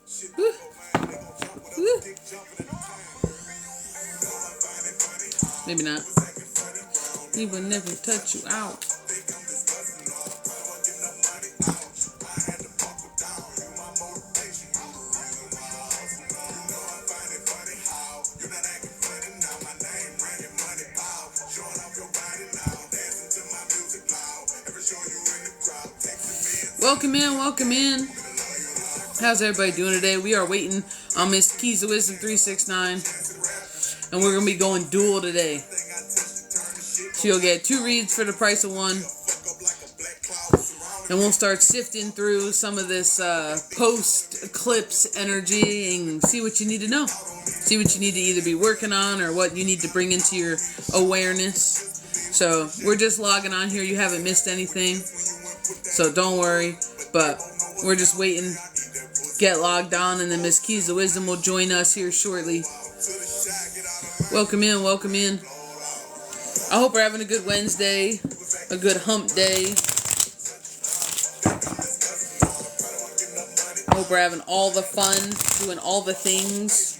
Woo. Woo. Maybe not. He will never touch you out. Welcome in, welcome in. How's everybody doing today? We are waiting on Miss Keys of Wisdom 369, and we're going to be going dual today. She'll get 2 reads for the price of 1, and we'll start sifting through some of this post-eclipse energy and see what you need to know. See what you need to either be working on or what you need to bring into your awareness. So we're just logging on here. You haven't missed anything. So don't worry, but we're just waiting, get logged on, and then Miss Keys of Wisdom will join us here shortly. Welcome in, welcome in. I hope we're having a good Wednesday, a good hump day. I hope we're having all the fun, doing all the things.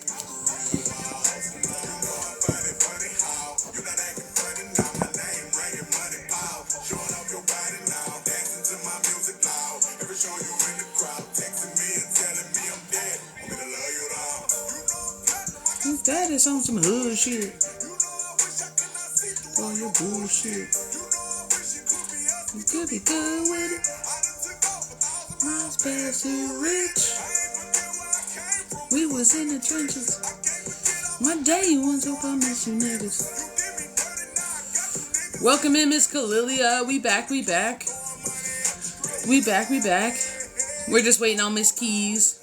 That is on some hood shit. Oh, your bullshit. You could be good with it. My space too rich. We was in the trenches. My day ones hope I miss you niggas. Welcome in, Miss Kalilia. We back. We back. We're just waiting on Miss Keys.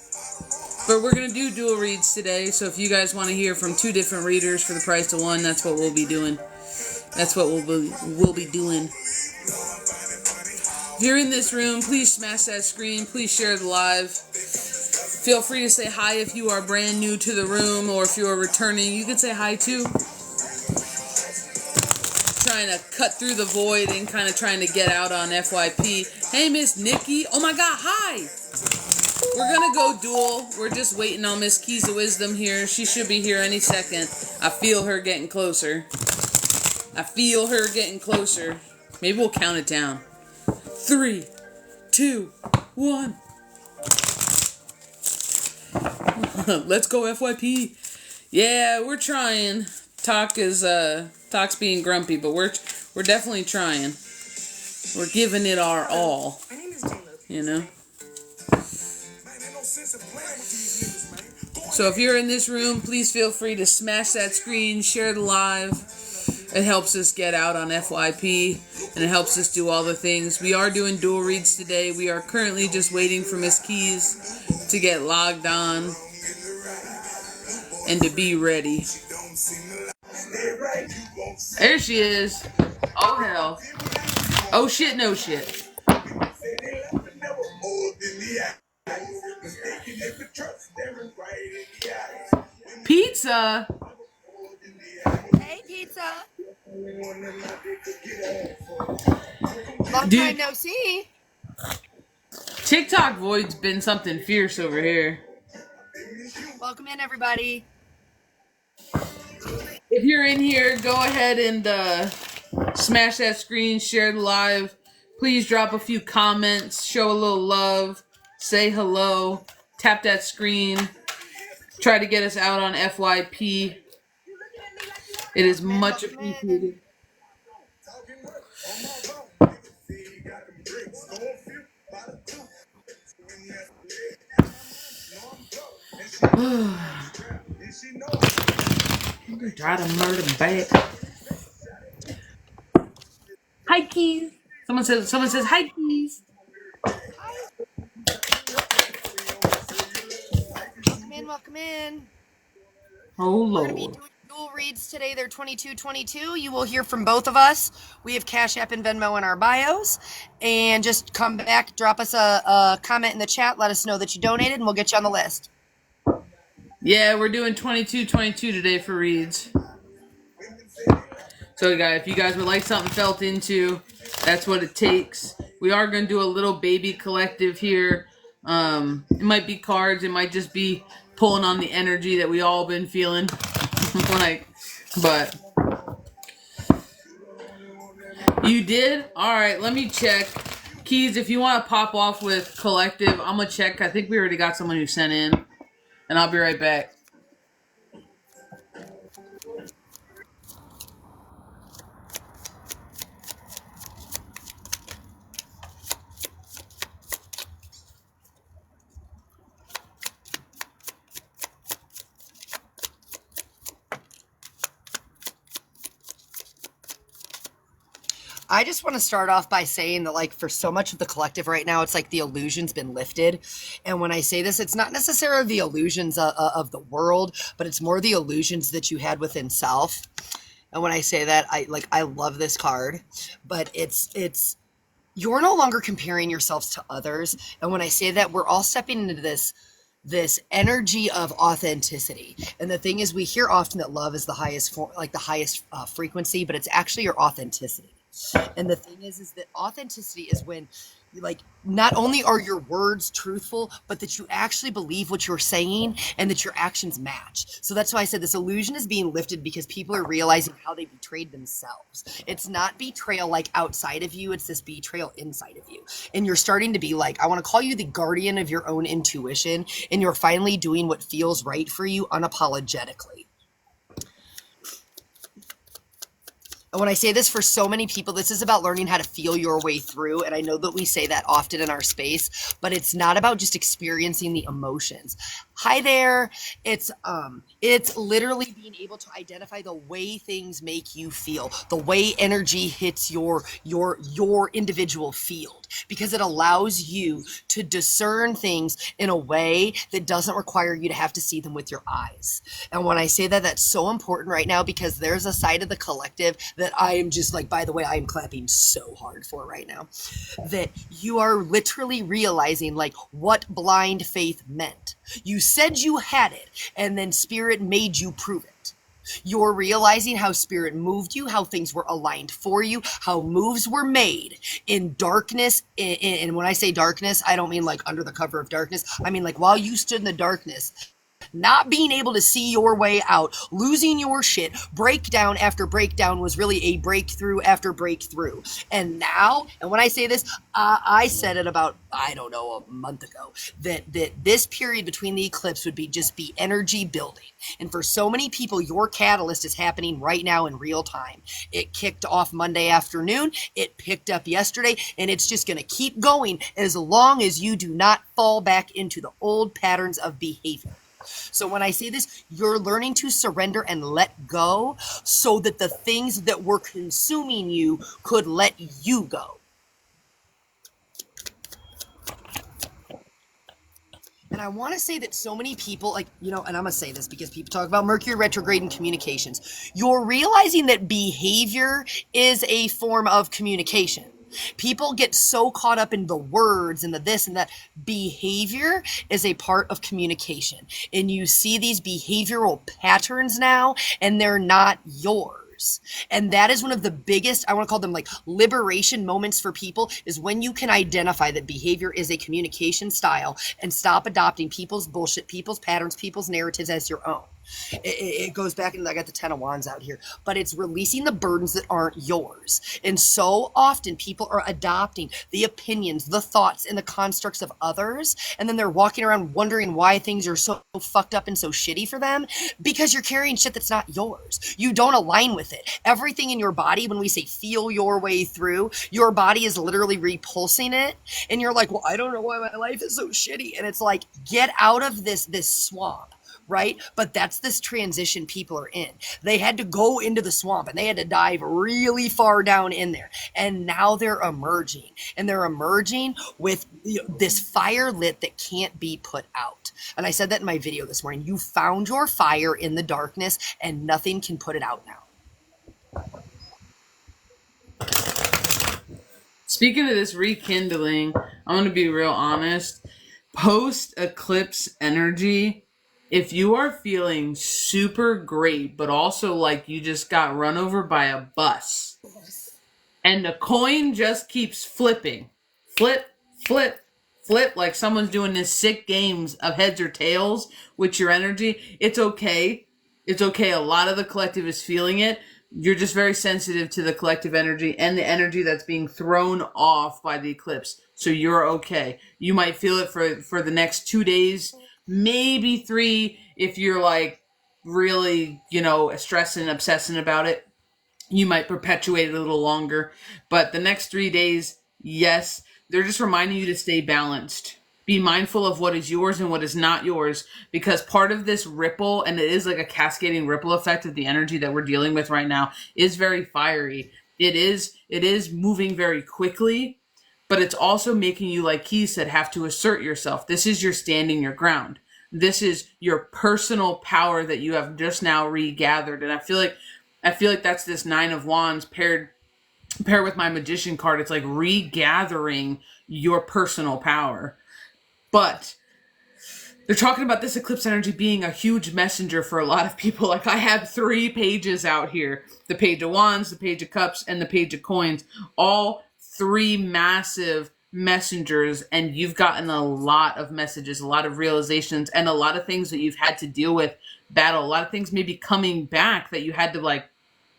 But we're going to do dual reads today, so if you guys want to hear from 2 different readers for the price of 1, that's what we'll be doing. That's what we'll be doing. If you're in this room, please smash that screen. Please share the live. Feel free to say hi if you are brand new to the room, or if you are returning, you can say hi too. Trying to cut through the void and kind of trying to get out on FYP. Hey, Miss Niki. Oh my God, hi! We're going to go dual. We're just waiting on Miss Keys of Wisdom here. She should be here any second. I feel her getting closer. Maybe we'll count it down. 3, 2, 1. Let's go FYP. Yeah, we're trying. Talk's being grumpy, but we're definitely trying. We're giving it our all. My name is J-Lo. You know? So if you're in this room, please feel free to smash that screen, share the live. It helps us get out on FYP, and it helps us do all the things. We are doing dual reads today. We are currently just waiting for Miss Keys to get logged on and to be ready. There she is. Oh, hell. Oh, shit, no shit. Pizza. Hey, pizza. Long time no see. TikTok void's been something fierce over here. Welcome in, everybody. If you're in here, go ahead and smash that screen, share the live. Please drop a few comments, show a little love, say hello, tap that screen. Try to get us out on FYP. It is much appreciated. Try to murder back. Hi, Keys. Someone says hi, Keys. Welcome in. Oh, Lord. Lord. We're going to be doing dual reads today. They're 2222. You will hear from both of us. We have Cash App and Venmo in our bios. And just come back, drop us a comment in the chat. Let us know that you donated, and we'll get you on the list. Yeah, we're doing 2222 today for reads. So, guys, if you guys would like something felt into, that's what it takes. We are going to do a little baby collective here. It might be cards. It might just be pulling on the energy that we all been feeling. Like, but you did? All right, let me check. Keys, if you want to pop off with collective, I'm gonna check. I think we already got someone who sent in, and I'll be right back. I just want to start off by saying that, like, for so much of the collective right now, it's like the illusion's been lifted. And when I say this, it's not necessarily the illusions of the world, but it's more the illusions that you had within self. And when I say that, I love this card, but it's you're no longer comparing yourselves to others. And when I say that, we're all stepping into this energy of authenticity. And the thing is, we hear often that love is the highest frequency, but it's actually your authenticity. And the thing is that authenticity is when, like, not only are your words truthful, but that you actually believe what you're saying and that your actions match. So that's why I said this illusion is being lifted, because people are realizing how they betrayed themselves. It's not betrayal like outside of you, it's this betrayal inside of you. And you're starting to be like, I want to call you the guardian of your own intuition, and you're finally doing what feels right for you unapologetically. And when I say this, for so many people, this is about learning how to feel your way through. And I know that we say that often in our space, but it's not about just experiencing the emotions. Hi there. It's literally being able to identify the way things make you feel, the way energy hits your individual field, because it allows you to discern things in a way that doesn't require you to have to see them with your eyes. And when I say that, that's so important right now, because there's a side of the collective that I am just like, by the way, I am clapping so hard for right now, that you are literally realizing like what blind faith meant. You said you had it, and then spirit made you prove it. You're realizing how spirit moved you, how things were aligned for you, how moves were made in darkness. And when I say darkness, I don't mean like under the cover of darkness. I mean like while you stood in the darkness, not being able to see your way out, losing your shit, breakdown after breakdown was really a breakthrough after breakthrough. And now, and when I say this, I said it about, I don't know, a month ago, that this period between the eclipse would be just be energy building. And for so many people, your catalyst is happening right now in real time. It kicked off Monday afternoon, it picked up yesterday, and it's just going to keep going as long as you do not fall back into the old patterns of behavior. So when I say this, you're learning to surrender and let go so that the things that were consuming you could let you go. And I want to say that so many people, like, you know, and I'm going to say this because people talk about Mercury retrograde and communications. You're realizing that behavior is a form of communication. People get so caught up in the words and the this and that. Behavior is a part of communication. And you see these behavioral patterns now, and they're not yours. And that is one of the biggest, I want to call them like liberation moments for people, is when you can identify that behavior is a communication style and stop adopting people's bullshit, people's patterns, people's narratives as your own. It goes back, and I got the 10 of Wands out here, but it's releasing the burdens that aren't yours. And so often people are adopting the opinions, the thoughts, and the constructs of others, and then they're walking around wondering why things are so fucked up and so shitty for them, because you're carrying shit that's not yours. You don't align with it. Everything in your body, when we say feel your way through, your body is literally repulsing it, and you're like, well, I don't know why my life is so shitty. And it's like, get out of this swamp. Right? But that's this transition people are in. They had to go into the swamp, and they had to dive really far down in there. And now they're emerging. And they're emerging with this fire lit that can't be put out. And I said that in my video this morning. You found your fire in the darkness, and nothing can put it out now. Speaking of this rekindling, I'm going to be real honest. Post-eclipse energy, if you are feeling super great, but also like you just got run over by a bus, and the coin just keeps flipping, flip, flip, flip, like someone's doing this sick games of heads or tails with your energy, it's okay. It's okay. A lot of the collective is feeling it. You're just very sensitive to the collective energy and the energy that's being thrown off by the eclipse. So you're okay. You might feel it for the next 2 days, maybe 3 if you're like really, stressing and obsessing about it. You might perpetuate it a little longer. But the next 3 days, yes, they're just reminding you to stay balanced. Be mindful of what is yours and what is not yours, because part of this ripple, and it is like a cascading ripple effect of the energy that we're dealing with right now, is very fiery. It is moving very quickly, but it's also making you, like Key said, have to assert yourself. This is your standing your ground. This is your personal power that you have just now regathered. And I feel like that's this 9 of Wands paired with my Magician card. It's like regathering your personal power. But they're talking about this eclipse energy being a huge messenger for a lot of people. Like, I have 3 pages out here. The Page of Wands, the Page of Cups, and the Page of Coins. All 3 massive messengers, and you've gotten a lot of messages, a lot of realizations, and a lot of things that you've had to deal with, battle. A lot of things maybe coming back that you had to, like,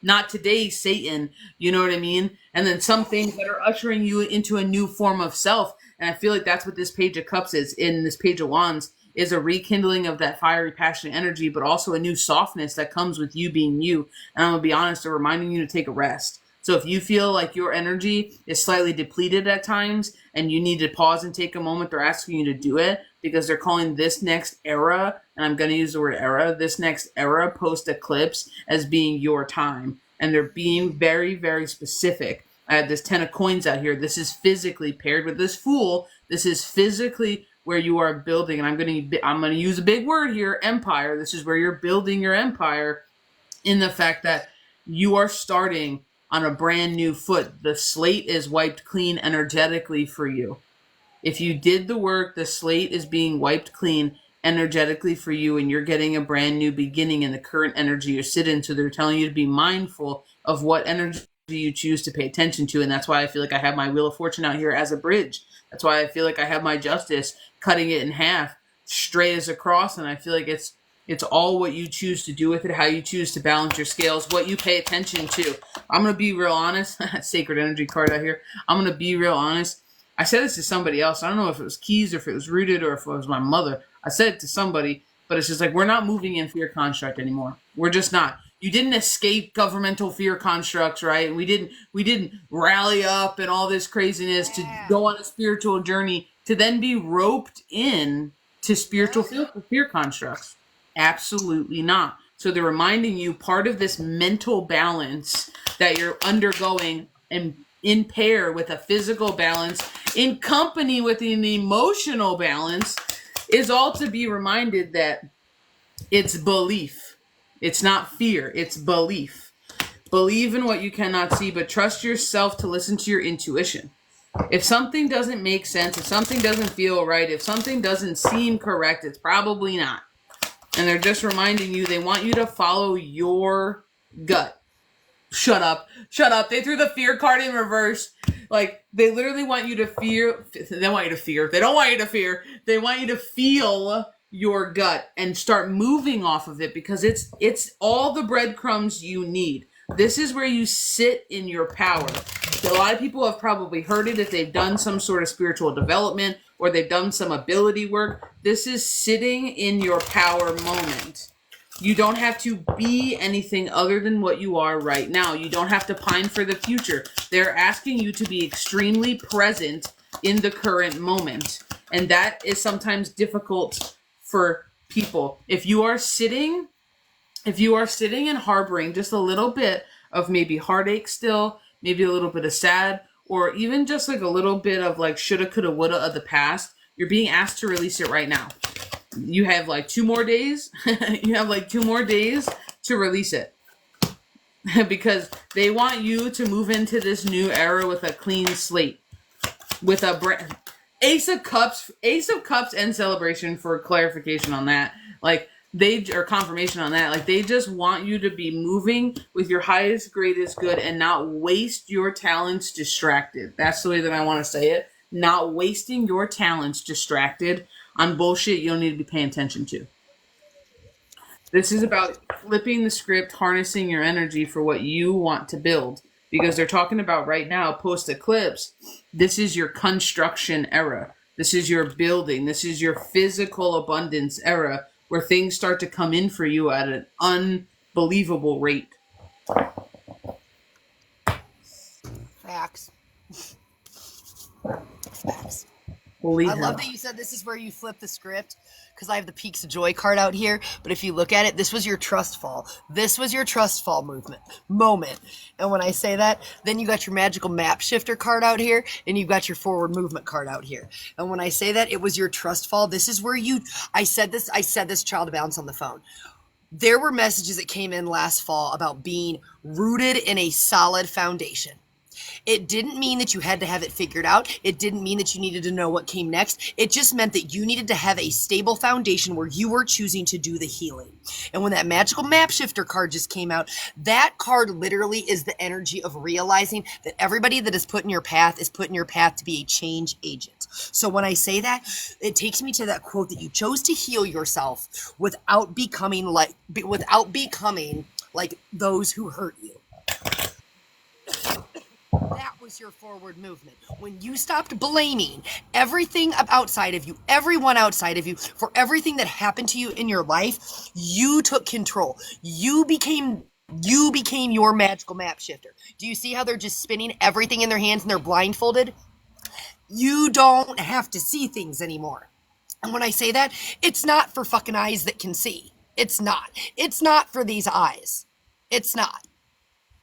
not today, Satan, you know what I mean? And then some things that are ushering you into a new form of self. And I feel like that's what this Page of Cups is in this Page of Wands, is a rekindling of that fiery, passionate energy, but also a new softness that comes with you being you. And I'm going to be honest, they're reminding you to take a rest. So if you feel like your energy is slightly depleted at times and you need to pause and take a moment, they're asking you to do it, because they're calling this next era, and I'm going to use the word era, this next era post-eclipse as being your time. And they're being very, very specific. I had this 10 of Coins out here. This is physically paired with this Fool. This is physically where you are building, and I'm going to use a big word here, empire. This is where you're building your empire, in the fact that you are starting on a brand new foot. The slate is wiped clean energetically for you. If you did the work, the slate is being wiped clean energetically for you, and you're getting a brand new beginning in the current energy you're sitting in. So they're telling you to be mindful of what energy you choose to pay attention to. And that's why I feel like I have my Wheel of Fortune out here as a bridge. That's why I feel like I have my Justice cutting it in half, straight as across. And I feel like it's all what you choose to do with it, how you choose to balance your scales, what you pay attention to. I'm going to be real honest. Sacred energy card out here. I'm going to be real honest. I said this to somebody else. I don't know if it was Keys or if it was Rooted or if it was my mother. I said it to somebody, but it's just like, we're not moving in fear construct anymore. We're just not. You didn't escape governmental fear constructs, right? We didn't rally up and all this craziness to go on a spiritual journey to then be roped in to spiritual fear constructs. Absolutely not. So they're reminding you, part of this mental balance that you're undergoing, and in pair with a physical balance, in company with an emotional balance, is all to be reminded that it's belief. It's not fear, it's belief. Believe in what you cannot see, but trust yourself to listen to your intuition. If something doesn't make sense, if something doesn't feel right, if something doesn't seem correct, it's probably not. And they're just reminding you, they want you to follow your gut. Shut up. They threw the fear card in reverse. Like, they literally want you to fear. They want you to fear. They don't want you to fear. They want you to feel your gut and start moving off of it, because it's all the breadcrumbs you need. This is where you sit in your power. A lot of people have probably heard it if they've done some sort of spiritual development or they've done some ability work. This is sitting in your power moment. You don't have to be anything other than what you are right now. You don't have to pine for the future. They're asking you to be extremely present in the current moment. And that is sometimes difficult for people. If you are sitting and harboring just a little bit of maybe heartache still, maybe a little bit of sad, or even just like a little bit of like shoulda, coulda, woulda of the past, you're being asked to release it right now. You have like 2 more days. You have like 2 more days to release it. Because they want you to move into this new era with a clean slate. With a Ace of Cups and Celebration, for clarification on that. Like, or confirmation on that. Like, they just want you to be moving with your highest, greatest good and not waste your talents distracted. That's the way that I want to say it. not wasting your talents distracted on bullshit you don't need to be paying attention to. This is about flipping the script, harnessing your energy for what you want to build. Because they're talking about right now, post eclipse, this is your construction era. This is your building. This is your physical abundance era where things start to come in for you at an unbelievable rate. Facts. Facts. Holy I hell. love that you said this is where you flip the script, because I have the Peaks of Joy card out here. But if you look at it, this was your trust fall. This was your trust fall moment. And when I say that, then you got your magical map shifter card out here, and you've got your forward movement card out here. And when I say that, it was your trust fall. This is where I said this Child of Balance on the phone. There were messages that came in last fall about being rooted in a solid foundation. It didn't mean that you had to have it figured out. It didn't mean that you needed to know what came next. It just meant that you needed to have a stable foundation where you were choosing to do the healing. And when that magical map shifter card just came out, that card literally is the energy of realizing that everybody that is put in your path is put in your path to be a change agent. So when I say that, it takes me to that quote that you chose to heal yourself without becoming like those who hurt you. That was your forward movement. When you stopped blaming everything outside of you, everyone outside of you, for everything that happened to you in your life, you took control. You became your magical map shifter. Do you see how they're just spinning everything in their hands and they're blindfolded? You don't have to see things anymore. And when I say that, it's not for fucking eyes that can see. It's not. It's not for these eyes. It's not.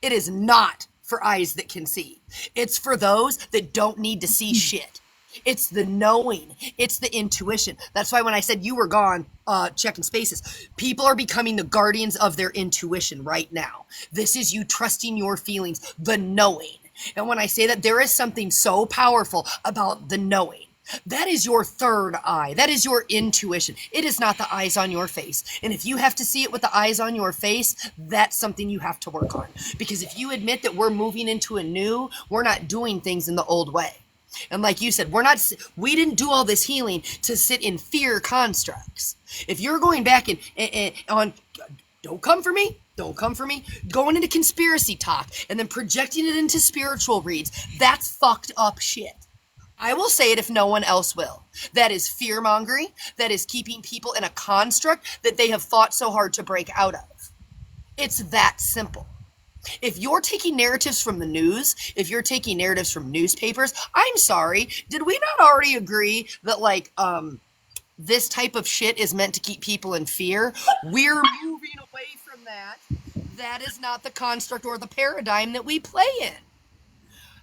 It is not for eyes that can see. It's for those that don't need to see shit. It's the knowing. It's the intuition. That's why when I said you were gone, checking spaces, people are becoming the guardians of their intuition right now. This is you trusting your feelings, the knowing. And when I say that, there is something so powerful about the knowing. That is your third eye. That is your intuition. It is not the eyes on your face. And if you have to see it with the eyes on your face, that's something you have to work on. Because if you admit that we're moving into we're not doing things in the old way. And like you said, we didn't do all this healing to sit in fear constructs. If you're going back on, don't come for me, going into conspiracy talk and then projecting it into spiritual reads, that's fucked up shit. I will say it if no one else will. That is fear-mongering. That is keeping people in a construct that they have fought so hard to break out of. It's that simple. If you're taking narratives from the news, if you're taking narratives from newspapers, I'm sorry, did we not already agree that this type of shit is meant to keep people in fear? We're moving away from that. That is not the construct or the paradigm that we play in.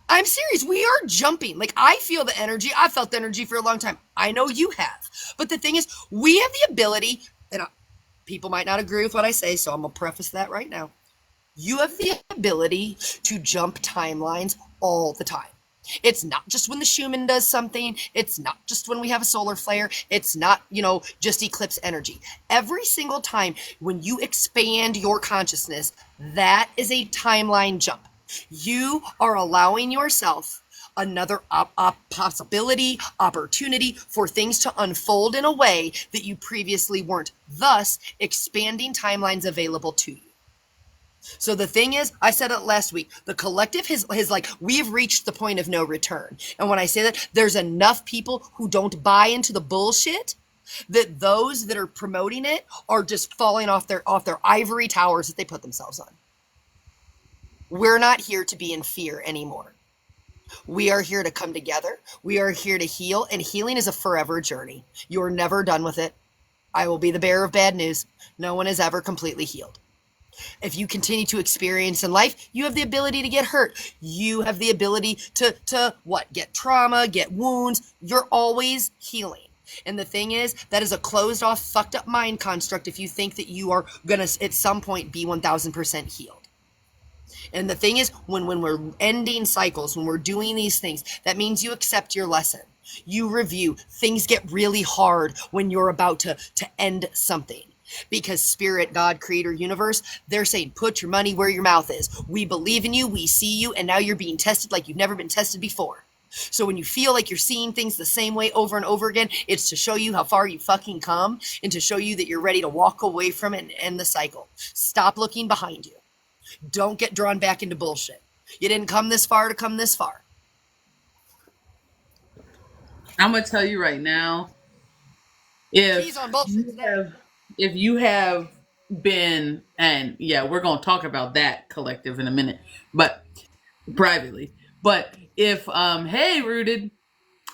I'm serious. We are jumping. I feel the energy. I felt the energy for a long time. I know you have. But the thing is, we have the ability, and people might not agree with what I say, so I'm going to preface that right now. You have the ability to jump timelines all the time. It's not just when the Shaman does something. It's not just when we have a solar flare. It's not, just eclipse energy. Every single time when you expand your consciousness, that is a timeline jump. You are allowing yourself another possibility, opportunity for things to unfold in a way that you previously weren't, thus expanding timelines available to you. So the thing is, I said it last week, the collective has we've reached the point of no return. And when I say that, there's enough people who don't buy into the bullshit that those that are promoting it are just falling off their ivory towers that they put themselves on. We're not here to be in fear anymore. We are here to come together. We are here to heal, and healing is a forever journey. You're never done with it. I will be the bearer of bad news. No one is ever completely healed. If you continue to experience in life, you have the ability to get hurt. You have the ability to get trauma, get wounds. You're always healing. And the thing is, that is a closed off, fucked up mind construct if you think that you are going to at some point be 1000% healed. And the thing is, when we're ending cycles, when we're doing these things, that means you accept your lesson. You review. Things get really hard when you're about to end something. Because Spirit, God, Creator, Universe, they're saying, put your money where your mouth is. We believe in you, we see you, and now you're being tested like you've never been tested before. So when you feel like you're seeing things the same way over and over again, it's to show you how far you fucking come and to show you that you're ready to walk away from it and end the cycle. Stop looking behind you. Don't get drawn back into bullshit. You didn't come this far to come this far. I'm gonna tell you right now, Keys if on bullshit you today. have if you have been, and yeah, we're gonna talk about that collective in a minute, but privately. But if hey Rooted,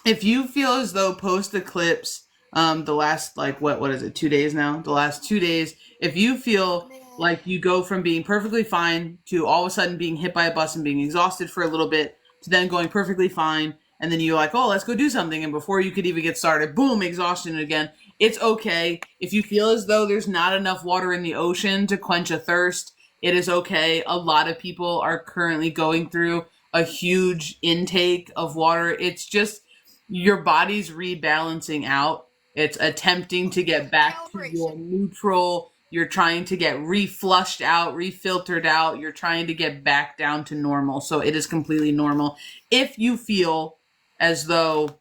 if you feel as though post eclipse, the last like what is it, 2 days now? The last 2 days, if you feel like you go from being perfectly fine to all of a sudden being hit by a bus and being exhausted for a little bit to then going perfectly fine, and then you're like, oh, let's go do something, and before you could even get started, boom, exhaustion again. It's okay. If you feel as though there's not enough water in the ocean to quench a thirst, it is okay. A lot of people are currently going through a huge intake of water. It's just your body's rebalancing out. It's attempting to get back to your neutral. You're trying to get reflushed out, refiltered out. You're trying to get back down to normal. So it is completely normal. If you feel as though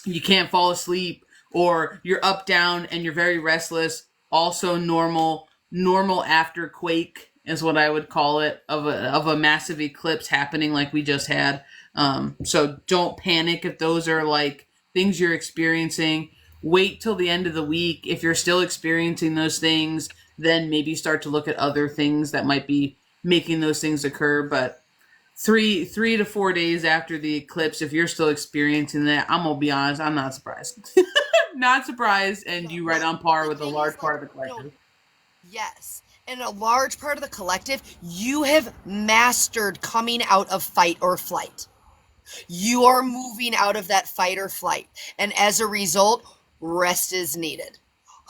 you can't fall asleep or you're up, down, and you're very restless, also normal. Normal after quake is what I would call it, of a massive eclipse happening like we just had. So don't panic if those are like things you're experiencing. Wait till the end of the week. If you're still experiencing those things, then maybe start to look at other things that might be making those things occur. But 3 to 4 days after the eclipse, if you're still experiencing that, I'm gonna be honest, I'm not surprised. Not surprised, and you right on par with a large part of the collective. Yes. And a large part of the collective, you have mastered coming out of fight or flight. You are moving out of that fight or flight. And as a result, rest is needed.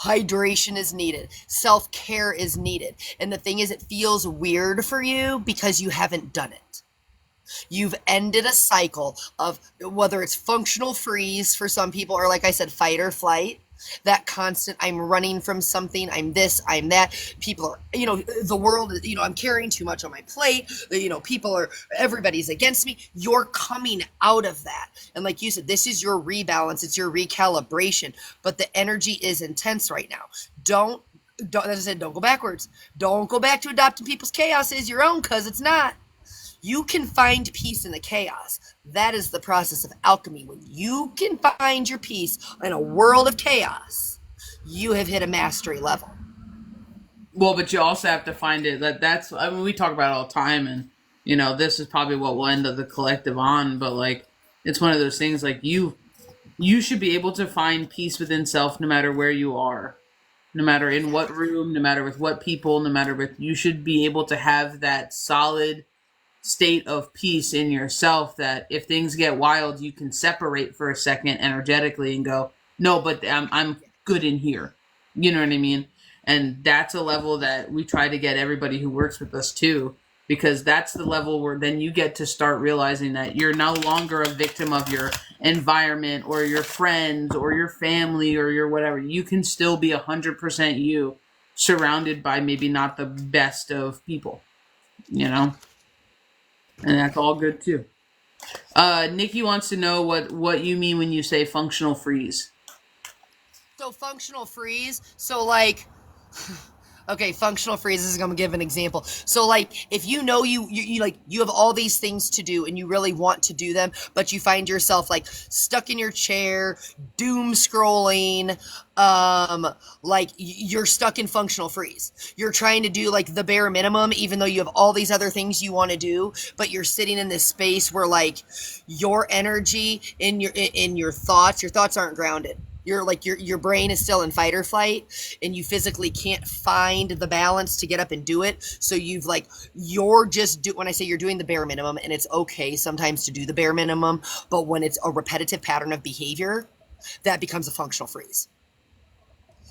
Hydration is needed. Self-care is needed. And the thing is, it feels weird for you because you haven't done it. You've ended a cycle of whether it's functional freeze for some people, or like I said, fight or flight. That constant, I'm running from something, I'm this, I'm that. People are, the world, I'm carrying too much on my plate. Everybody's against me. You're coming out of that. And like you said, this is your rebalance, it's your recalibration. But the energy is intense right now. Don't, as I said, don't go backwards. Don't go back to adopting people's chaos as your own, because it's not. You can find peace in the chaos. That is the process of alchemy. When you can find your peace in a world of chaos, you have hit a mastery level. Well, but you also have to find it. That's, I mean, we talk about it all the time, and this is probably what we'll end the collective on. But like, it's one of those things. Like you should be able to find peace within self, no matter where you are, no matter in what room, no matter with what people, no matter with. You should be able to have that solid state of peace in yourself, that if things get wild, you can separate for a second energetically and go, no, but I'm good in here. You know what I mean? And that's a level that we try to get everybody who works with us to, because that's the level where then you get to start realizing that you're no longer a victim of your environment or your friends or your family or your whatever. You can still be 100% you, surrounded by maybe not the best of people, and that's all good too. Nikki wants to know what you mean when you say functional freeze. So functional freeze, so like, okay, functional freeze is going to give an example. So like, if you have all these things to do and you really want to do them, but you find yourself like stuck in your chair, doom scrolling, like you're stuck in functional freeze. You're trying to do like the bare minimum, even though you have all these other things you want to do, but you're sitting in this space where like your energy in your thoughts aren't grounded. Your brain is still in fight or flight, and you physically can't find the balance to get up and do it. So when I say you're doing the bare minimum, and it's okay sometimes to do the bare minimum, but when it's a repetitive pattern of behavior, that becomes a functional freeze.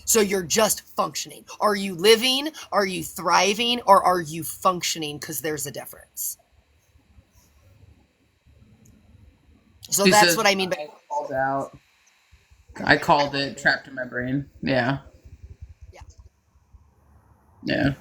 So you're just functioning. Are you living? Are you thriving? Or are you functioning? Because there's a difference. So that's what I mean by called out. I called it trapped in my brain. Yeah. Yeah.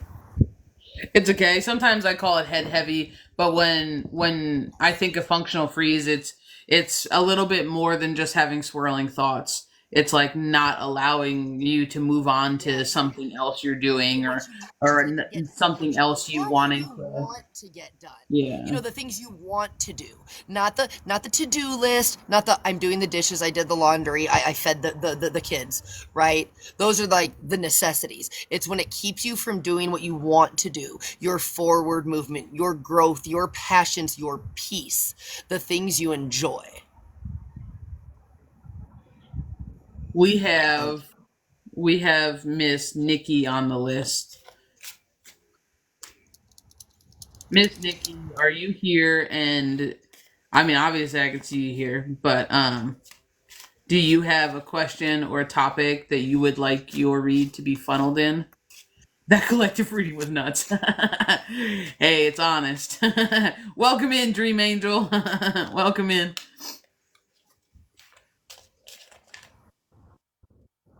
It's okay. Sometimes I call it head heavy, but when I think of functional freeze, It's a little bit more than just having swirling thoughts. It's like not allowing you to move on to something else you're doing, what you or need to get done, something else you what you wanting to. want to get done. You Yeah. know, the things you want to do, not the to-do list, not the I'm doing the dishes, I did the laundry, I fed the kids, right? Those are like the necessities. It's when it keeps you from doing what you want to do, your forward movement, your growth, your passions, your peace, the things you enjoy. We have we have Miss Nikki on the list. Miss Nikki, are you here? And I mean, obviously, I can see you here, but do you have a question or a topic that you would like your read to be funneled in? That collective reading was nuts. Hey, it's honest. Welcome in, Dream Angel. Welcome in.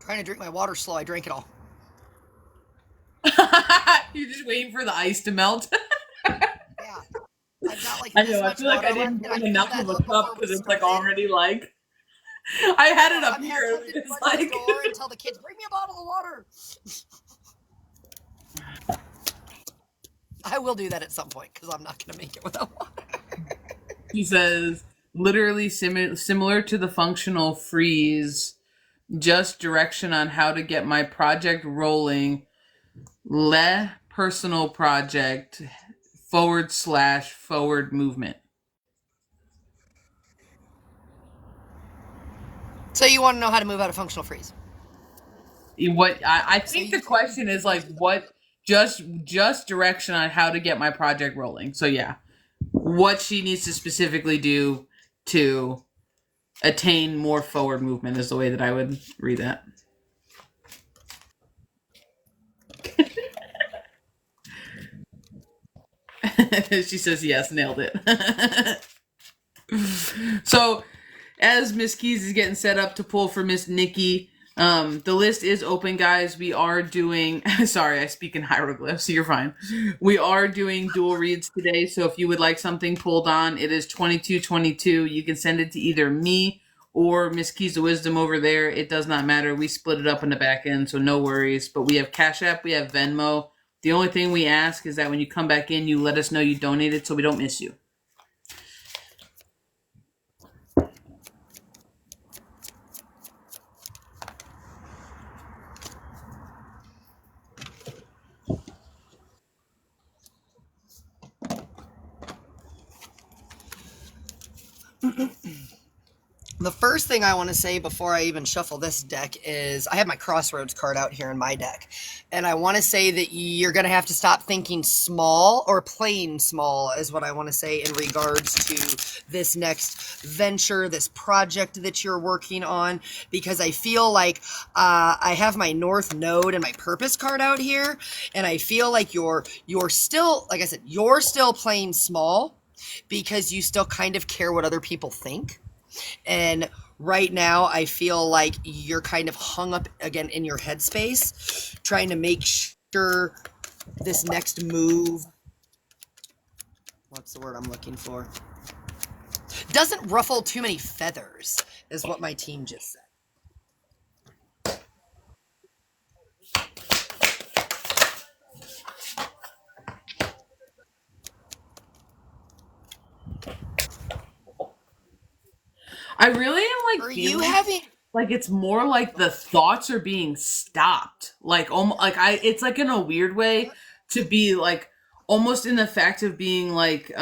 Trying to drink my water slow, I drank it all. You're just waiting for the ice to melt. Yeah. I've got like I this know. I much feel like water I left, didn't and I bring filled enough that of a up cup before we because it's like started. already like I had it up I'm half here. tempted to It's run to the like door and tell the kids, bring me a bottle of water. I will do that at some point because I'm not going to make it without water. he says, literally similar to the functional freeze. Just direction on how to get my project rolling. Le personal project /forward movement. So you want to know how to move out of functional freeze? What I So think you the question is like what just direction on how to get my project rolling. So yeah, what she needs to specifically do to attain more forward movement is the way that I would read that. She says yes, nailed it. So as Miss Keys is getting set up to pull for Miss Nikki, the list is open, guys. We are doing. Sorry, I speak in hieroglyphs, so you're fine. We are doing dual reads today, so if you would like something pulled on, it is 2222. You can send it to either me or Miss Keys of Wisdom over there. It does not matter. We split it up in the back end, so no worries. But we have Cash App, we have Venmo. The only thing we ask is that when you come back in, you let us know you donated so we don't miss you. The first thing I want to say before I even shuffle this deck is I have my Crossroads card out here in my deck. And I want to say that you're going to have to stop thinking small or playing small is what I want to say in regards to this next venture, this project that you're working on. Because I feel like I have my North Node and my Purpose card out here. And I feel like you're still, like I said, you're still playing small because you still kind of care what other people think. And right now, I feel like you're kind of hung up again in your headspace, trying to make sure this next move, what's the word I'm looking for, doesn't ruffle too many feathers, is what my team just said. I really am like Are you feeling having... like it's more like the thoughts are being stopped. Like almost like it's like in a weird way to be like almost in the fact of being like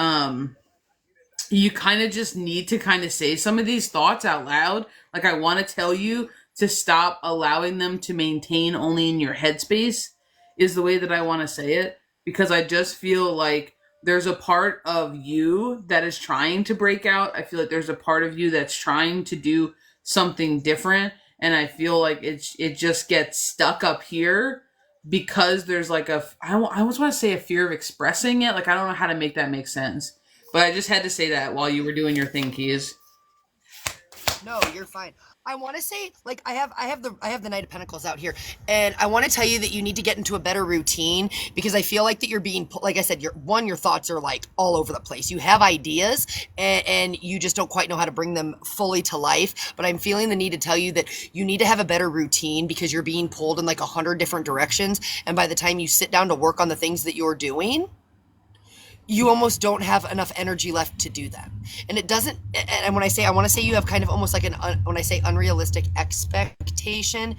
you kind of just need to kind of say some of these thoughts out loud. Like I want to tell you to stop allowing them to maintain only in your headspace is the way that I want to say it because I just feel like there's a part of you that is trying to break out. I feel like there's a part of you that's trying to do something different and I feel like it just gets stuck up here because there's like I almost want to say a fear of expressing it. Like I don't know how to make that make sense. But I just had to say that while you were doing your thing, Keys. No, you're fine. I want to say, like, I have the Knight of Pentacles out here, and I want to tell you that you need to get into a better routine, because I feel like that you're being, like I said, your thoughts are like all over the place. You have ideas, and you just don't quite know how to bring them fully to life. But I'm feeling the need to tell you that you need to have a better routine, because you're being pulled in like 100 different directions, and by the time you sit down to work on the things that you're doing, you almost don't have enough energy left to do them. And it doesn't, and when I say, I want to say you have kind of almost like when I say unrealistic expectation,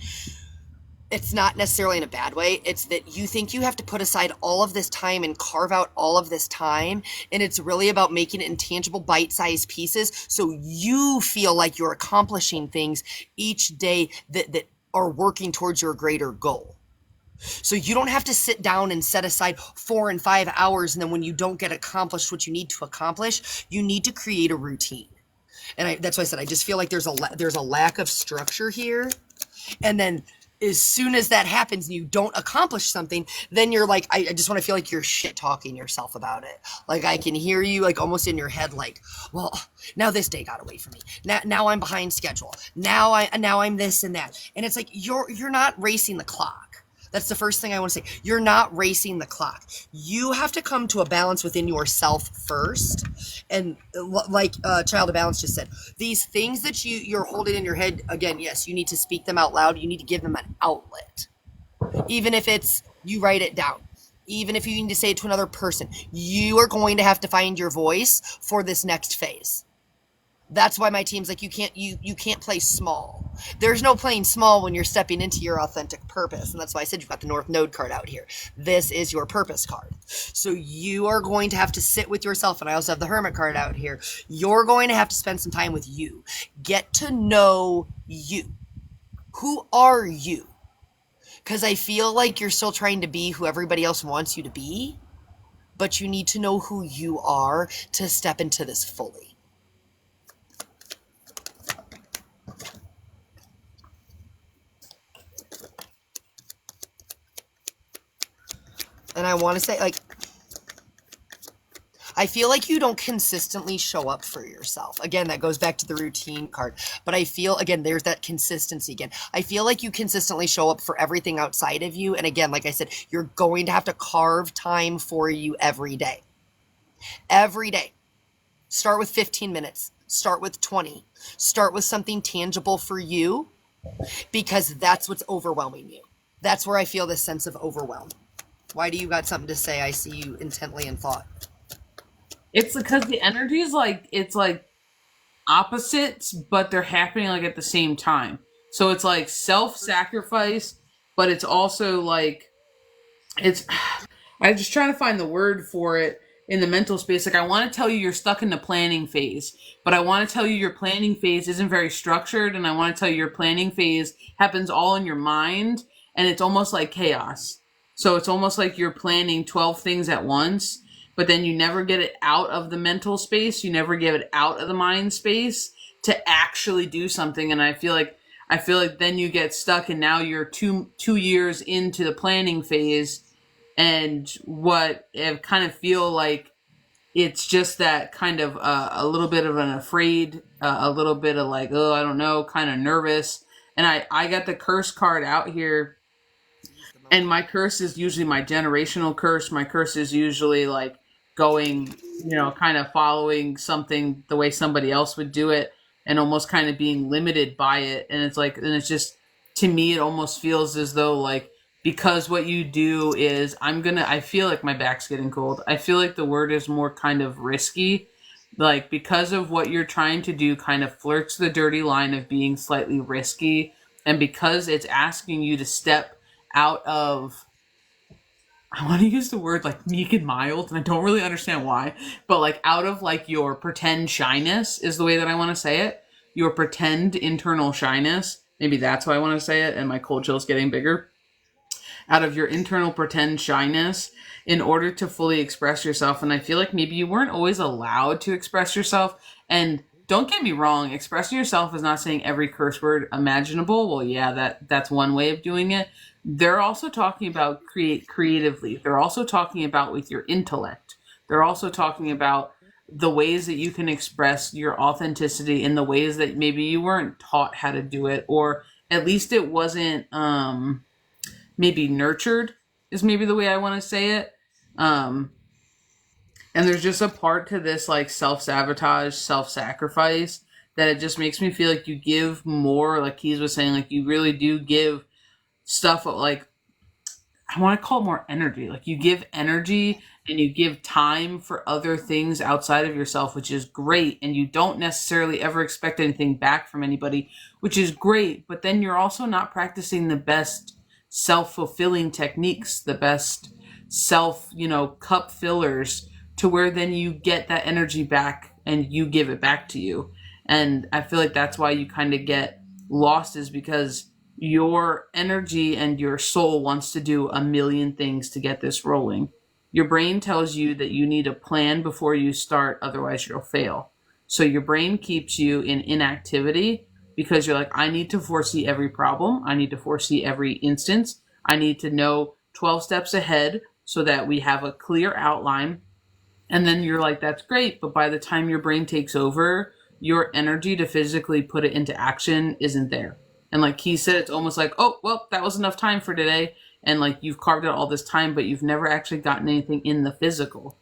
it's not necessarily in a bad way. It's that you think you have to put aside all of this time and carve out all of this time. And it's really about making it in tangible bite-sized pieces, so you feel like you're accomplishing things each day that are working towards your greater goal. So you don't have to sit down and set aside 4 and 5 hours, and then when you don't get accomplished what you need to accomplish, you need to create a routine. And that's why I said I just feel like there's a lack of structure here. And then as soon as that happens and you don't accomplish something, then you're like, I just want to feel like you're shit talking yourself about it. Like, I can hear you like almost in your head, like, well, now this day got away from me. Now I'm behind schedule. Now I'm this and that. And it's like you're not racing the clock. That's the first thing I want to say. You're not racing the clock. You have to come to a balance within yourself first. And like ChildOfBalance just said, these things that you're holding in your head, again, yes, you need to speak them out loud. You need to give them an outlet. Even if it's you write it down. Even if you need to say it to another person. You are going to have to find your voice for this next phase. That's why my team's like, you can't play small. There's no playing small when you're stepping into your authentic purpose. And that's why I said you've got the North Node card out here. This is your purpose card. So you are going to have to sit with yourself. And I also have the Hermit card out here. You're going to have to spend some time with you. Get to know you. Who are you? Because I feel like you're still trying to be who everybody else wants you to be. But you need to know who you are to step into this fully. And I want to say, like, I feel like you don't consistently show up for yourself. Again, that goes back to the routine card. But I feel, again, there's that consistency again. I feel like you consistently show up for everything outside of you. And again, like I said, you're going to have to carve time for you every day. Every day. Start with 15 minutes. Start with 20. Start with something tangible for you, because that's what's overwhelming you. That's where I feel this sense of overwhelm. Why do you got something to say? I see you intently in thought. It's because the energy is like, it's like opposites, but they're happening like at the same time. So it's like self-sacrifice, but it's also like, I'm just trying to find the word for it in the mental space. Like, I want to tell you you're stuck in the planning phase, but I want to tell you your planning phase isn't very structured. And I want to tell you your planning phase happens all in your mind, and it's almost like chaos. So it's almost like you're planning 12 things at once, but then you never get it out of the mental space. You never get it out of the mind space to actually do something. And I feel like then you get stuck, and now you're two years into the planning phase, and what I kind of feel like it's just that kind of a little bit of an afraid, a little bit of like, oh, I don't know, kind of nervous. And I got the curse card out here. And my curse is usually my generational curse. My curse is usually like going, kind of following something the way somebody else would do it, and almost kind of being limited by it. And it's like, and it's just, to me, it almost feels as though like, because what you do is, I feel like my back's getting cold. I feel like the word is more kind of risky. Like, because of what you're trying to do kind of flirts the dirty line of being slightly risky. And because it's asking you to step out of, I want to use the word like meek and mild, and I don't really understand why, but like out of like your pretend shyness is the way that I want to say it. Your pretend internal shyness. Maybe that's why I want to say it, and my cold chill is getting bigger. Out of your internal pretend shyness in order to fully express yourself. And I feel like maybe you weren't always allowed to express yourself. And don't get me wrong, expressing yourself is not saying every curse word imaginable. Well, yeah, that's one way of doing it. They're also talking about creatively. They're also talking about with your intellect. They're also talking about the ways that you can express your authenticity in the ways that maybe you weren't taught how to do it, or at least it wasn't maybe nurtured, is maybe the way I want to say it. Um, and there's just a part to this like self-sabotage, self-sacrifice, that it just makes me feel like you give more, like Keys was saying, like you really do give stuff like, I want to call it more energy. Like you give energy and you give time for other things outside of yourself, which is great. And you don't necessarily ever expect anything back from anybody, which is great. But then you're also not practicing the best self-fulfilling techniques, the best self, cup fillers, to where then you get that energy back and you give it back to you. And I feel like that's why you kind of get lost, is because your energy and your soul wants to do a million things to get this rolling. Your brain tells you that you need a plan before you start, otherwise you'll fail. So your brain keeps you in inactivity because you're like, I need to foresee every problem. I need to foresee every instance. I need to know 12 steps ahead so that we have a clear outline. And then you're like, that's great. But by the time your brain takes over, your energy to physically put it into action isn't there. And like he said, it's almost like, oh, well, that was enough time for today. And like you've carved out all this time, but you've never actually gotten anything in the physical.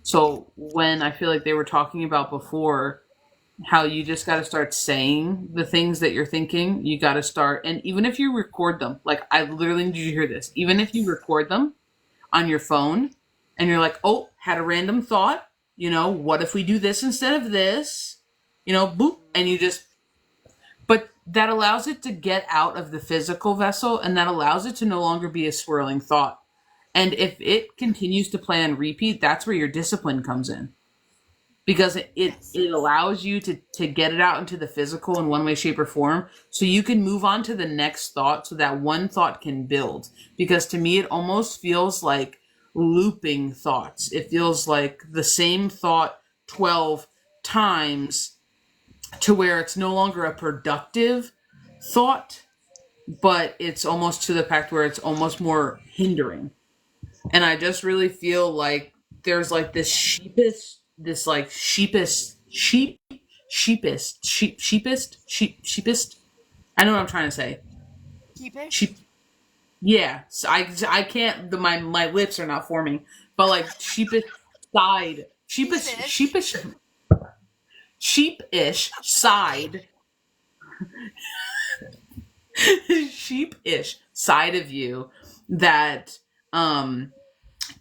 So when I feel like they were talking about before, how you just got to start saying the things that you're thinking, you got to start. And even if you record them, like I literally need you to hear this, even if you record them on your phone and you're like, oh, had a random thought, what if we do this instead of this? Boop. And you just, but that allows it to get out of the physical vessel, and that allows it to no longer be a swirling thought. And if it continues to play on repeat, that's where your discipline comes in. Because it allows you to get it out into the physical in one way, shape, or form, so you can move on to the next thought, so that one thought can build. Because to me, it almost feels like looping thoughts. It feels like the same thought 12 times, to where it's no longer a productive thought, but it's almost to the fact where it's almost more hindering. And I just really feel like there's like this sheepish, sheepist. I know what I'm trying to say. Keepish? Sheep. Yeah, so I can't. My lips are not forming, but like sheepish side, sheepish side, sheepish side of you that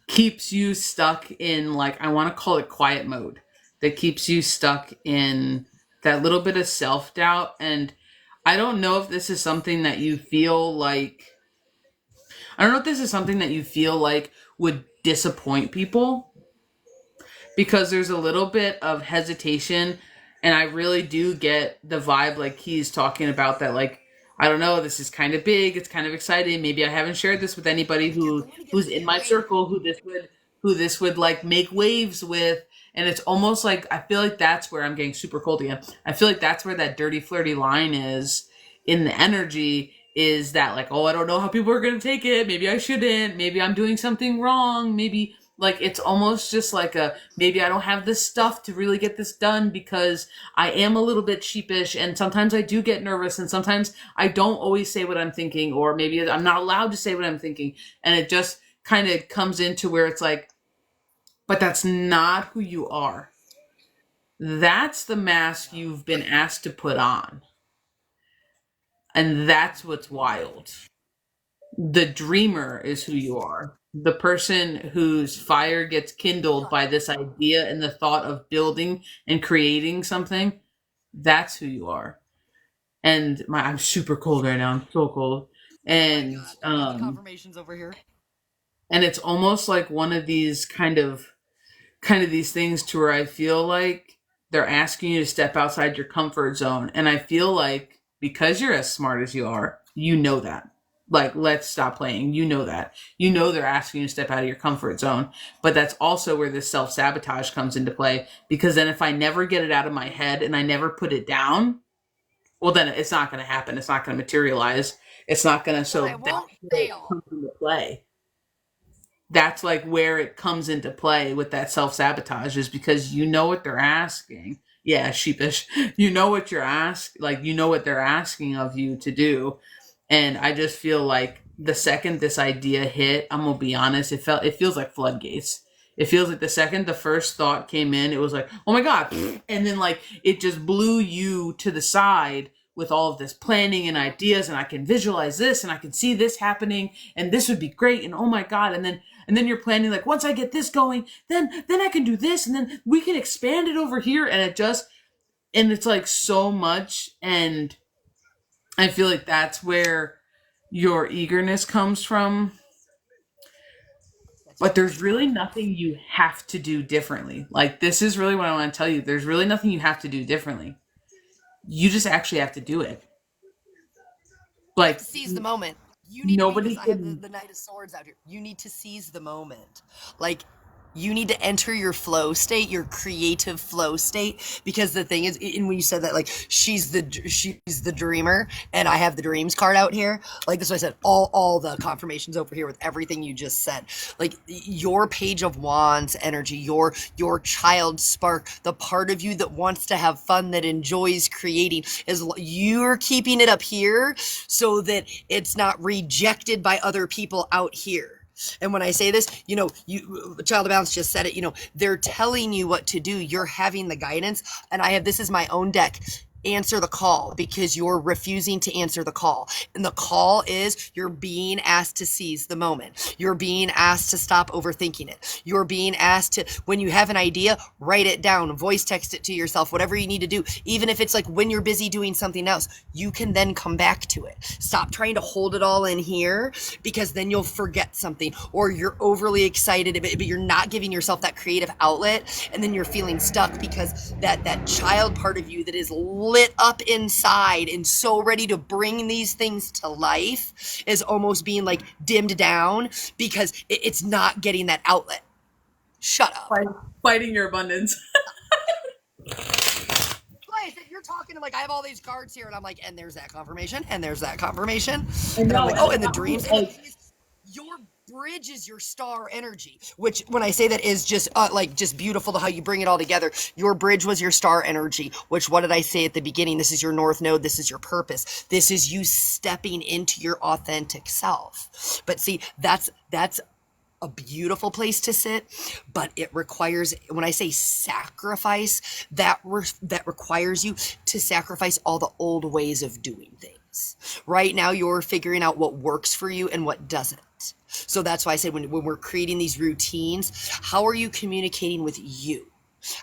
keeps you stuck in, like, I want to call it quiet mode, that keeps you stuck in that little bit of self-doubt. And I don't know if this is something that you feel like, would disappoint people, because there's a little bit of hesitation. And I really do get the vibe, like he's talking about, that like, I don't know, this is kind of big, it's kind of exciting, maybe I haven't shared this with anybody who's in my circle, who this would like make waves with. And it's almost like, I feel like that's where I'm getting super cold again. I feel like that's where that dirty flirty line is in the energy, is that like, oh, I don't know how people are going to take it, maybe I shouldn't, maybe I'm doing something wrong, maybe, like, it's almost just like a, maybe I don't have this stuff to really get this done, because I am a little bit sheepish, and sometimes I do get nervous, and sometimes I don't always say what I'm thinking, or maybe I'm not allowed to say what I'm thinking. And it just kind of comes into where it's like, but that's not who you are. That's the mask you've been asked to put on. And that's what's wild. The dreamer is who you are. The person whose fire gets kindled by this idea and the thought of building and creating something, that's who you are. And I'm super cold right now. I'm so cold. And confirmations over here. And it's almost like one of these kind of these things to where I feel like they're asking you to step outside your comfort zone. And I feel like, because you're as smart as you are, you know that. Like, let's stop playing. You know that. You know they're asking you to step out of your comfort zone. But that's also where this self-sabotage comes into play. Because then if I never get it out of my head and I never put it down, well, then it's not going to happen. It's not going to materialize. It's not going to. So I won't fail. Comes into play. that's like where it comes into play with that self-sabotage, is because you know what they're asking. Yeah, sheepish. You know what you're like you know what they're asking of you to do. And I just feel like the second this idea hit, I'm gonna be honest, it feels like floodgates. It feels like the second the first thought came in, it was like, oh my God. And then like it just blew you to the side with all of this planning and ideas, and I can visualize this and I can see this happening and this would be great, and oh my God. And then you're planning like, once I get this going, then I can do this, and then we can expand it over here, and it's like so much. And I feel like that's where your eagerness comes from. But there's really nothing you have to do differently. Like, this is really what I want to tell you. There's really nothing you have to do differently. You just actually have to do it. Like, Seize the moment. You need to, nobody because I have can. the Knight of Swords out here. You need to seize the moment. Like, you need to enter your flow state, your creative flow state, because the thing is, and when you said that, like, she's the dreamer, and I have the dreams card out here, like, this is what I said, all the confirmations over here with everything you just said, like, your Page of Wands energy, your child spark, the part of you that wants to have fun, that enjoys creating, is you're keeping it up here so that it's not rejected by other people out here. And when I say this, Child of Balance just said it, they're telling you what to do. You're having the guidance. And I have, this is my own deck. Answer the call, because you're refusing to answer the call. And the call is, you're being asked to seize the moment. You're being asked to stop overthinking it. You're being asked to, when you have an idea, write it down, voice text it to yourself, whatever you need to do. Even if it's like when you're busy doing something else, you can then come back to it. Stop trying to hold it all in here, because then you'll forget something, or you're overly excited, but you're not giving yourself that creative outlet, and then you're feeling stuck, because that child part of you that is lit up inside and so ready to bring these things to life is almost being like dimmed down, because it's not getting that outlet. Shut up. Fighting your abundance. You're talking to, like, I have all these cards here, and I'm like, and there's that confirmation, and there's that confirmation, And I'm like, oh, and the no, dreams, like, your bridge is your star energy, which, when I say that, is just just beautiful to how you bring it all together. Your bridge was your star energy, which, what did I say at the beginning? This is your north node. This is your purpose. This is you stepping into your authentic self. But see, that's a beautiful place to sit, but it requires, when I say sacrifice, that requires you to sacrifice all the old ways of doing things. Right now, you're figuring out what works for you and what doesn't. So that's why I said, when we're creating these routines, how are you communicating with you?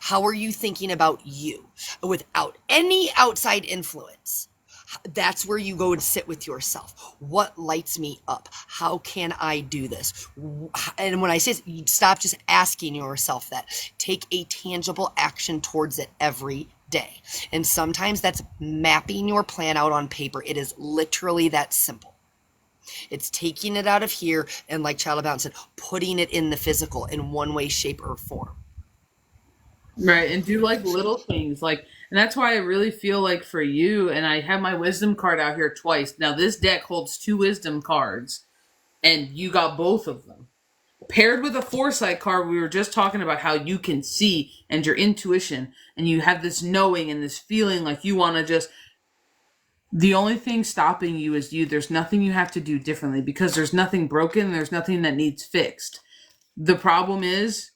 How are you thinking about you without any outside influence? That's where you go and sit with yourself. What lights me up? How can I do this? And when I say you stop just asking yourself that. Take a tangible action towards it every day. And sometimes that's mapping your plan out on paper. It is literally that simple. It's taking it out of here and, like Child of Balance said, putting it in the physical in one way, shape, or form. right. And do like little things. Like, and that's why I really feel like for you, and I have my wisdom card out here twice. Now, this deck holds 2 wisdom cards, and you got both of them. Paired with a foresight card, we were just talking about how you can see, and your intuition, and you have this knowing and this feeling like you want to just. The only thing stopping you is you. There's nothing you have to do differently, because there's nothing broken. There's nothing that needs fixed. The problem is,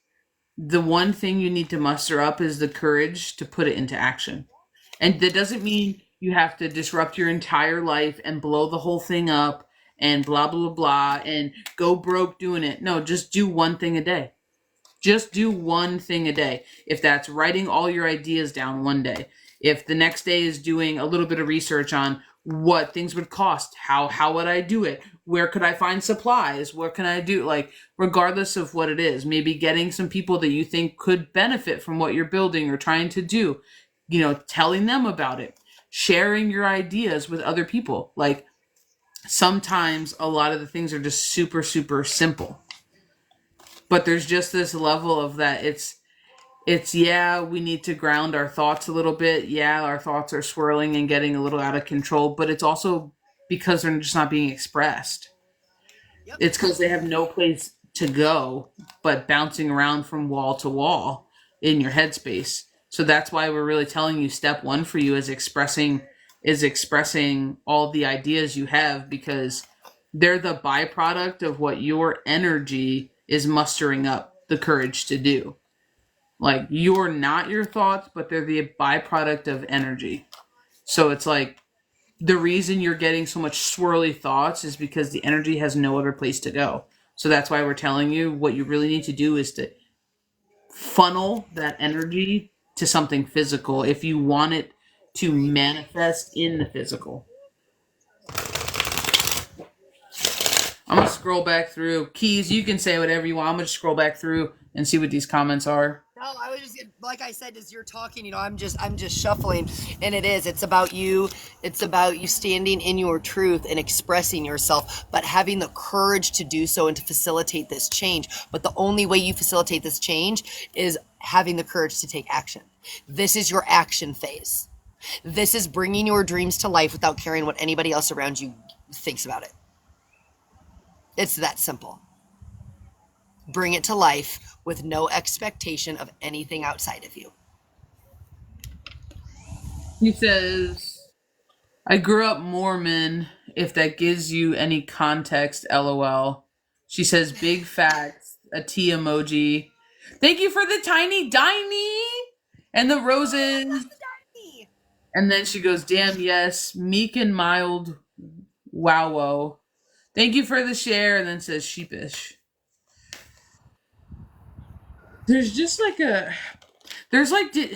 the one thing you need to muster up is the courage to put it into action. And that doesn't mean you have to disrupt your entire life and blow the whole thing up and blah, blah, blah, and go broke doing it. No, just do one thing a day. Just do one thing a day. If that's writing all your ideas down one day, if the next day is doing a little bit of research on what things would cost, how would I do it, where could I find supplies, what can I do, like, regardless of what it is, maybe getting some people that you think could benefit from what you're building or trying to do, telling them about it, sharing your ideas with other people. Like, sometimes a lot of the things are just super, super simple. But there's just this level of that yeah, we need to ground our thoughts a little bit. Yeah, our thoughts are swirling and getting a little out of control, but it's also because they're just not being expressed. Yep. It's because they have no place to go, but bouncing around from wall to wall in your headspace. So that's why we're really telling you step one for you is expressing all the ideas you have, because they're the byproduct of what your energy is mustering up the courage to do. Like, you're not your thoughts, but they're the byproduct of energy. So it's like the reason you're getting so much swirly thoughts is because the energy has no other place to go. So that's why we're telling you what you really need to do is to funnel that energy to something physical if you want it to manifest in the physical. I'm going to scroll back through. Keys, you can say whatever you want. I'm going to scroll back through and see what these comments are. No, I was just like I said, as you're talking, I'm just shuffling, and it's about you. It's about you standing in your truth and expressing yourself, but having the courage to do so and to facilitate this change. But the only way you facilitate this change is having the courage to take action. This is your action phase. This is bringing your dreams to life without caring what anybody else around you thinks about it. It's that simple. Bring it to life with no expectation of anything outside of you. He says, I grew up Mormon, if that gives you any context, LOL. She says, big facts, a T emoji. Thank you for the tiny dimey and the roses. And then she goes, damn, yes, meek and mild, wow. Thank you for the share, and then says sheepish. There's just like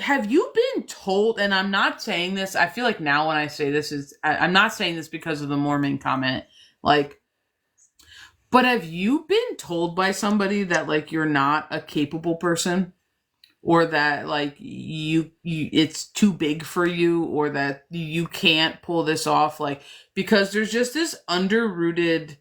have you been told, and I'm not saying this, I feel like now when I say this I'm not saying this because of the Mormon comment, like, but have you been told by somebody that, like, you're not a capable person? Or that, like, you it's too big for you, or that you can't pull this off, like, because there's just this underrooted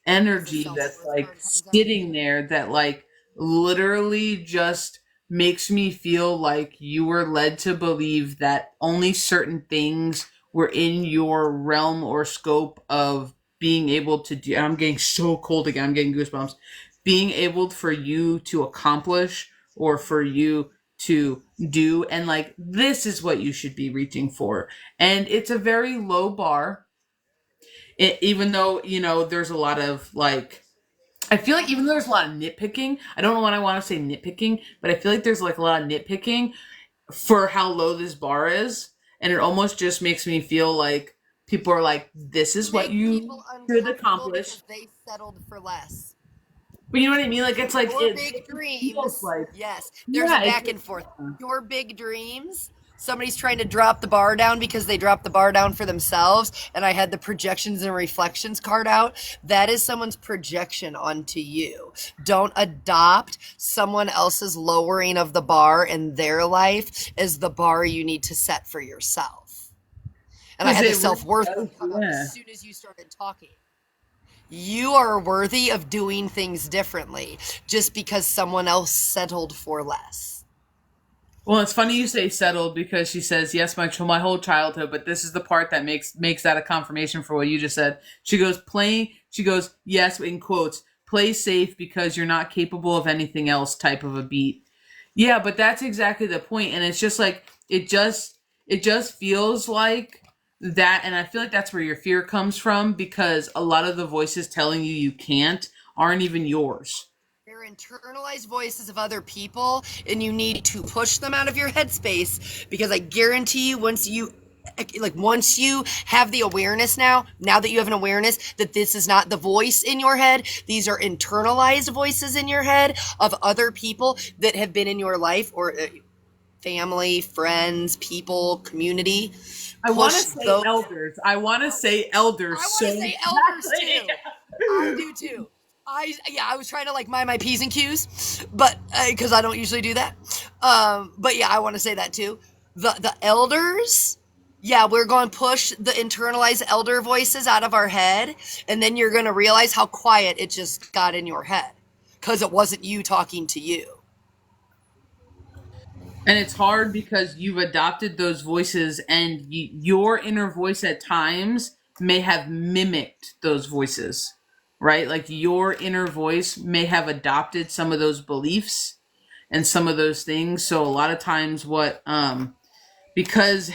energy that's, like, sitting there that, like, literally just makes me feel like you were led to believe that only certain things were in your realm or scope of being able to do. I'm getting so cold again. I'm getting goosebumps. Being able for you to accomplish or for you to do, and, like, this is what you should be reaching for. And it's a very low bar. Even though, there's a lot of, like, I feel like even though there's a lot of nitpicking, I don't know what I want to say nitpicking, but I feel like there's, like, a lot of nitpicking for how low this bar is. And it almost just makes me feel like people are like, this is what you should accomplish. They settled for less. But you know what I mean? Like, it's like, your big dreams. Like, yes, there's a back and forth. Your big dreams. Somebody's trying to drop the bar down because they dropped the bar down for themselves, and I had the projections and reflections card out. That is someone's projection onto you. Don't adopt someone else's lowering of the bar in their life as the bar you need to set for yourself. And I had the self-worth come up as soon as you started talking. You are worthy of doing things differently just because someone else settled for less. Well, it's funny you say settled, because she says, yes, my whole childhood, but this is the part that makes that a confirmation for what you just said. She goes, yes, in quotes, play safe because you're not capable of anything else type of a beat. Yeah, but that's exactly the point. And it's just like, it just feels like that. And I feel like that's where your fear comes from, because a lot of the voices telling you can't aren't even yours. They're internalized voices of other people, and you need to push them out of your headspace, because I guarantee you, once you have the awareness now that you have an awareness that this is not the voice in your head, these are internalized voices in your head of other people that have been in your life, or family, friends, people, community. I want to say elders. I want to say elders. I want to say elders too. I do too. I was trying to, like, mind my P's and Q's, but because I don't usually do that. But yeah, I want to say that too. The elders, yeah, we're going to push the internalized elder voices out of our head, and then you're going to realize how quiet it just got in your head, because it wasn't you talking to you. And it's hard because you've adopted those voices, and your inner voice at times may have mimicked those voices. right? Like your inner voice may have adopted some of those beliefs and some of those things. So a lot of times what because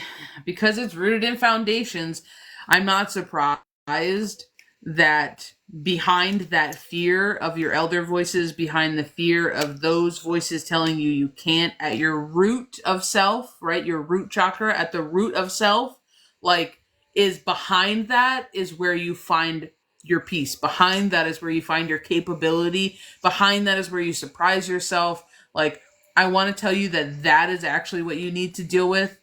it's rooted in foundations, I'm not surprised that behind that fear of your elder voices, behind the fear of those voices telling you you can't, at your root of self, right? Your root chakra, at the root of self, like, is behind that is where you find your peace. Behind that is where you find your capability. Behind that is where you surprise yourself. Like, I want to tell you that that is actually what you need to deal with.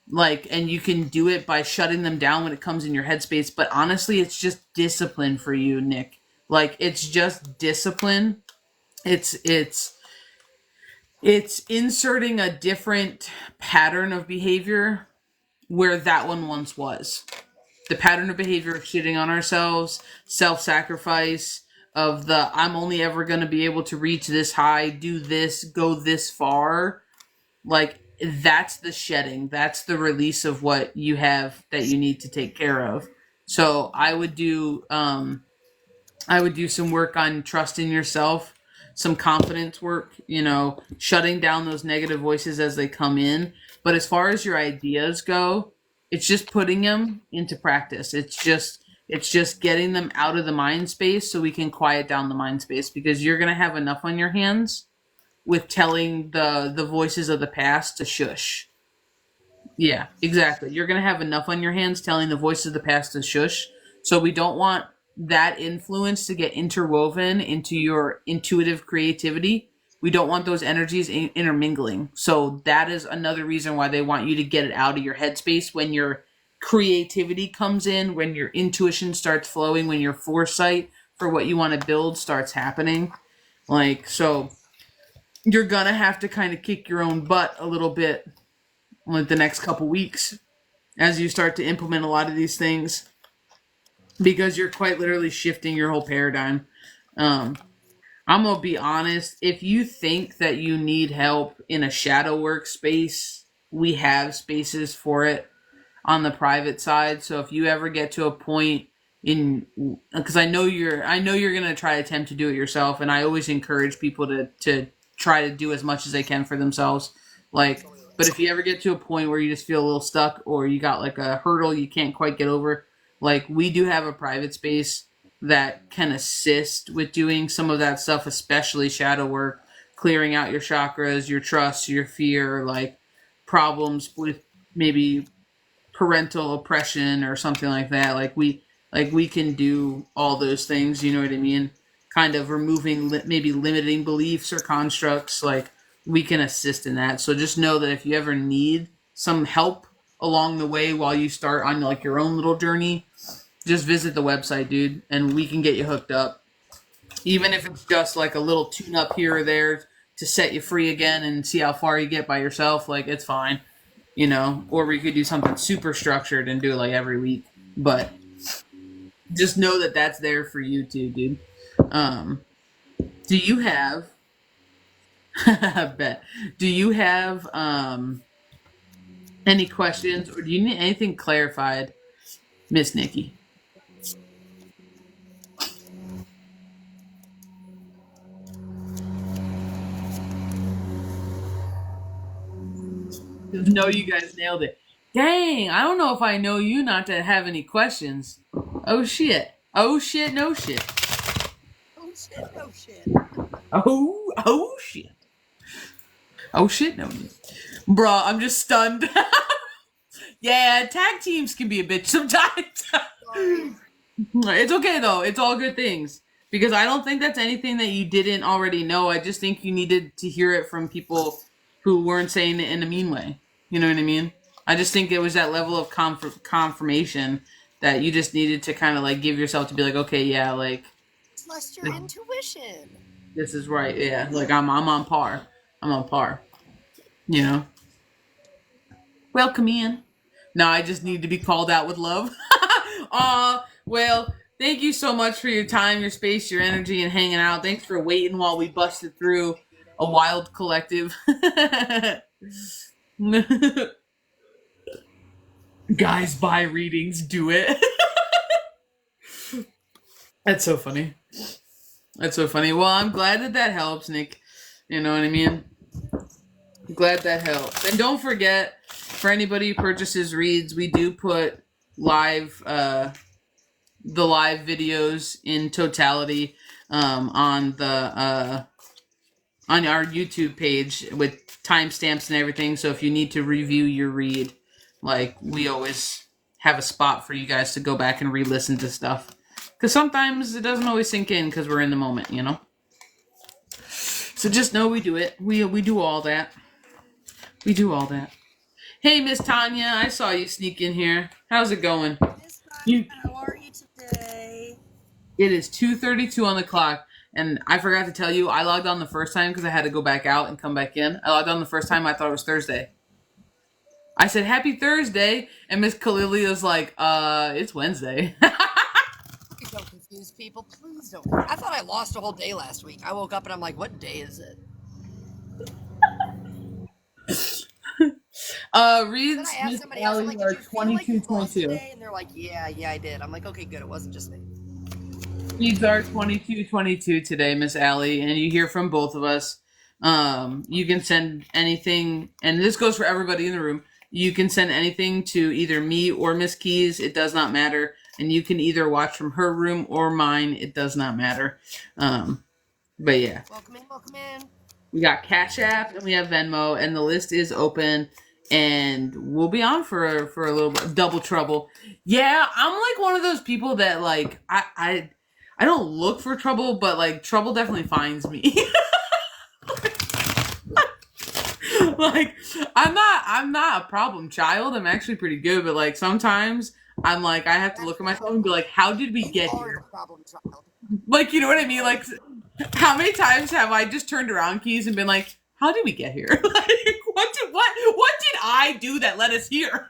Like, and you can do it by shutting them down when it comes in your headspace. But honestly, it's just discipline for you, Nick. Like, it's just discipline. It's inserting a different pattern of behavior where that one once was. The pattern of behavior of shitting on ourselves, self-sacrifice, of the I'm only ever going to be able to reach this high, do this, go this far. Like, that's the shedding. That's the release of what you have that you need to take care of. So I would do some work on trusting yourself, some confidence work, shutting down those negative voices as they come in. But as far as your ideas go, it's just putting them into practice. It's just getting them out of the mind space so we can quiet down the mind space, because you're going to have enough on your hands with telling the voices of the past to shush. Yeah, exactly. You're going to have enough on your hands telling the voices of the past to shush. So we don't want that influence to get interwoven into your intuitive creativity. We don't want those energies intermingling. So that is another reason why they want you to get it out of your headspace when your creativity comes in, when your intuition starts flowing, when your foresight for what you want to build starts happening. Like, so you're going to have to kind of kick your own butt a little bit, like, the next couple weeks as you start to implement a lot of these things, because you're quite literally shifting your whole paradigm. I'm gonna be honest. If you think that you need help in a shadow work space, we have spaces for it on the private side. So if you ever get to a point in, because I know you're gonna try to attempt to do it yourself, and I always encourage people to try to do as much as they can for themselves. Like, but if you ever get to a point where you just feel a little stuck, or you got like a hurdle you can't quite get over, like, we do have a private space that can assist with doing some of that stuff, especially shadow work, clearing out your chakras, your trust, your fear, like problems with maybe parental oppression or something like that. Like we can do all those things, you know what I mean? Kind of removing maybe limiting beliefs or constructs. Like, we can assist in that. So just know that if you ever need some help along the way while you start on like your own little journey, just visit the website, dude, and we can get you hooked up. Even if it's just like a little tune up here or there to set you free again and see how far you get by yourself, like, it's fine, Or we could do something super structured and do it like every week. But just know that that's there for you too, dude. Um, do you have? I bet. Do you have any questions, or do you need anything clarified, Miss Nikki? No, you guys nailed it. Dang, I don't know if I know you not to have any questions. Oh shit. Oh shit, no shit. Oh shit! Oh shit! Oh shit. Oh shit, no. Bruh, I'm just stunned. Yeah, tag teams can be a bitch sometimes. Sorry. It's okay though. It's all good things. Because I don't think that's anything that you didn't already know. I just think you needed to hear it from people who weren't saying it in a mean way. You know what I mean? I just think it was that level of confirmation that you just needed to kind of like give yourself to be like, okay, yeah, like, Trust your intuition. this is right. Yeah, like I'm on par. I'm on par. You know. Welcome in. No, I just need to be called out with love. Well, thank you so much for your time, your space, your energy, and hanging out. Thanks for waiting while we busted through a wild collective. Guys, buy readings, do it. That's so funny. That's so funny. Well, I'm glad that helps, Nick. You know what I mean? Glad that helps. And don't forget, for anybody who purchases reads, we do put live the live videos in totality on the on our YouTube page with timestamps and everything. So if you need to review your read, like, we always have a spot for you guys to go back and re-listen to stuff. Because sometimes it doesn't always sink in because we're in the moment, you know? So just know we do it. We do all that. We do all that. Hey, Miss Tanya, I saw you sneak in here. How's it going? Miss Tanya, how are you today? It is 2:32 on the clock, and I forgot to tell you, I logged on the first time because I had to go back out and come back in. I logged on the first time, I thought it was Thursday. I said, Happy Thursday, and Miss Khalili was like, it's Wednesday. Please don't confuse people. Please don't. I thought I lost a whole day last week. I woke up and I'm like, what day is it? Reads, Then I asked Miss somebody else, I'm Alli like, are did you feel like you lost 22-22. today? And they're like, yeah, I did. I'm like, okay, good. It wasn't just me. Reads are 22-22 today, Miss Alli, and you hear from both of us. You can send anything, and this goes for everybody in the room. You can send anything to either me or Miss Keys. It does not matter. And you can either watch from her room or mine. It does not matter. But yeah. Welcome in, welcome in. We got Cash App and we have Venmo, and the list is open. And we'll be on for a little bit. Double trouble. Yeah, I'm like one of those people that, like, I don't look for trouble, but, like, trouble definitely finds me. Like, I'm not a problem child. I'm actually pretty good, but, like, sometimes I'm like, I have to look at myself and be like, how did we get here? Problem child. Like, you know what I mean? Like, how many times have I just turned around, Keys, and been like, how did we get here? Like, what did I do that led us here?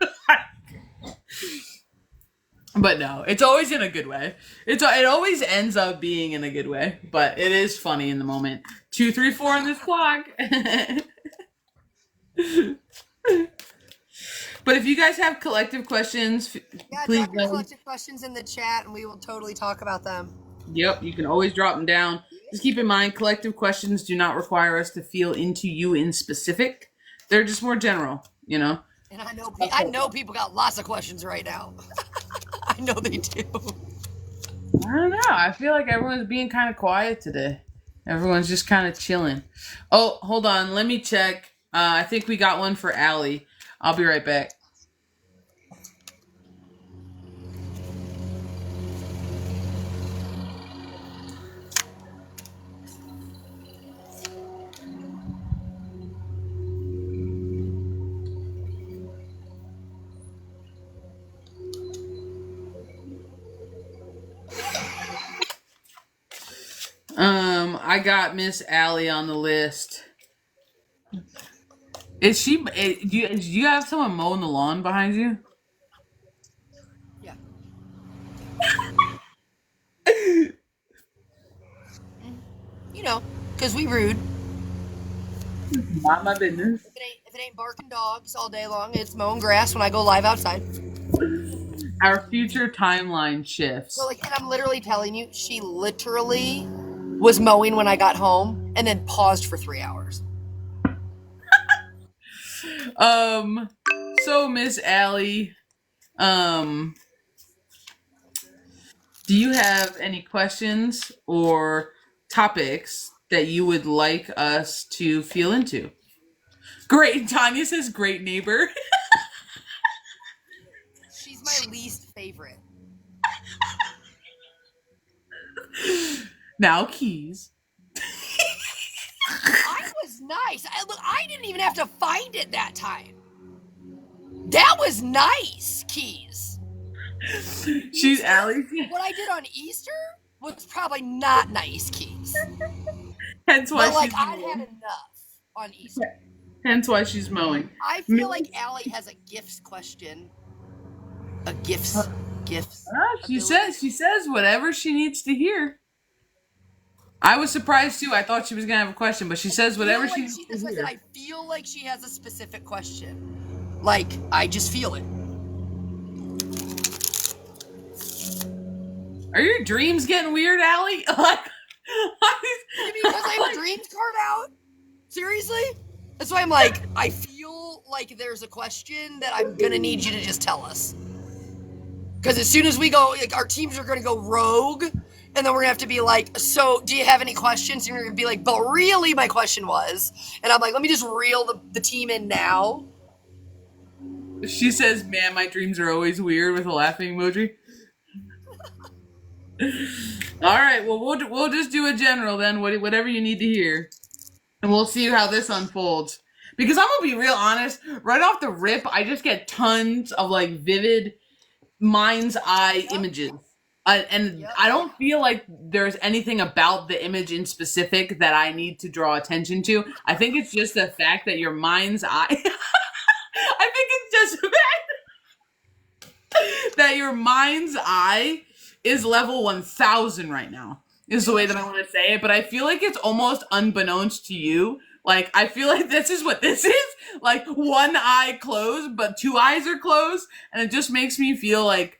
But no, it's always in a good way. It always ends up being in a good way, but it is funny in the moment. 2, 3, 4 on this clock. But if you guys have collective questions, please drop your collective questions in the chat, and we will totally talk about them. Yep, you can always drop them down. Just keep in mind, collective questions do not require us to feel into you in specific. They're just more general, you know? And I know people got lots of questions right now. I know they do. I don't know. I feel like everyone's being kind of quiet today. Everyone's just kind of chilling. Oh, hold on. Let me check. I think we got one for Alli. I'll be right back. I got Miss Alli on the list. Is she? Do you have someone mowing the lawn behind you? Yeah. You know, because we rude. Not my business. If it ain't barking dogs all day long, it's mowing grass when I go live outside. Our future timeline shifts. So, like, and I'm literally telling you, she literally was mowing when I got home and then paused for 3 hours. So Miss Alli, do you have any questions or topics that you would like us to feel into? Great. Tanya says great neighbor. She's my least favorite. Now Keys. I was nice. I didn't even have to find it that time. That was nice, Keys. She's Alli. What I did on Easter was probably not nice, Keys. Hence why but, I had enough on Easter. Hence why she's mowing. I feel like Alli has a gifts question. A gifts. She says whatever she needs to hear. I was surprised too. I thought she was gonna have a question, but she says whatever she needs to hear. I feel like she has a specific question. Like, I just feel it. Are your dreams getting weird, Alli? Like, Because I have a dreams card out? Seriously? That's why I'm like, I feel like there's a question that I'm gonna need you to just tell us. Because as soon as we go, like, our teams are gonna go rogue, and then we're gonna have to be like, so do you have any questions? And you're gonna be like, but really my question was, and I'm like, let me just reel the team in now. She says, man, my dreams are always weird with a laughing emoji. All right, well, we'll just do a general then, whatever you need to hear. And we'll see how this unfolds. Because I'm going to be real honest, right off the rip, I just get tons of, like, vivid mind's eye images. And I don't feel like there's anything about the image in specific that I need to draw attention to. I think it's just the fact that your mind's eye... I think it's just the fact that your mind's eye is level 1000 right now, is the way that I want to say it. But I feel like it's almost unbeknownst to you. Like, I feel like this is what this is. Like, one eye closed, but two eyes are closed. And it just makes me feel like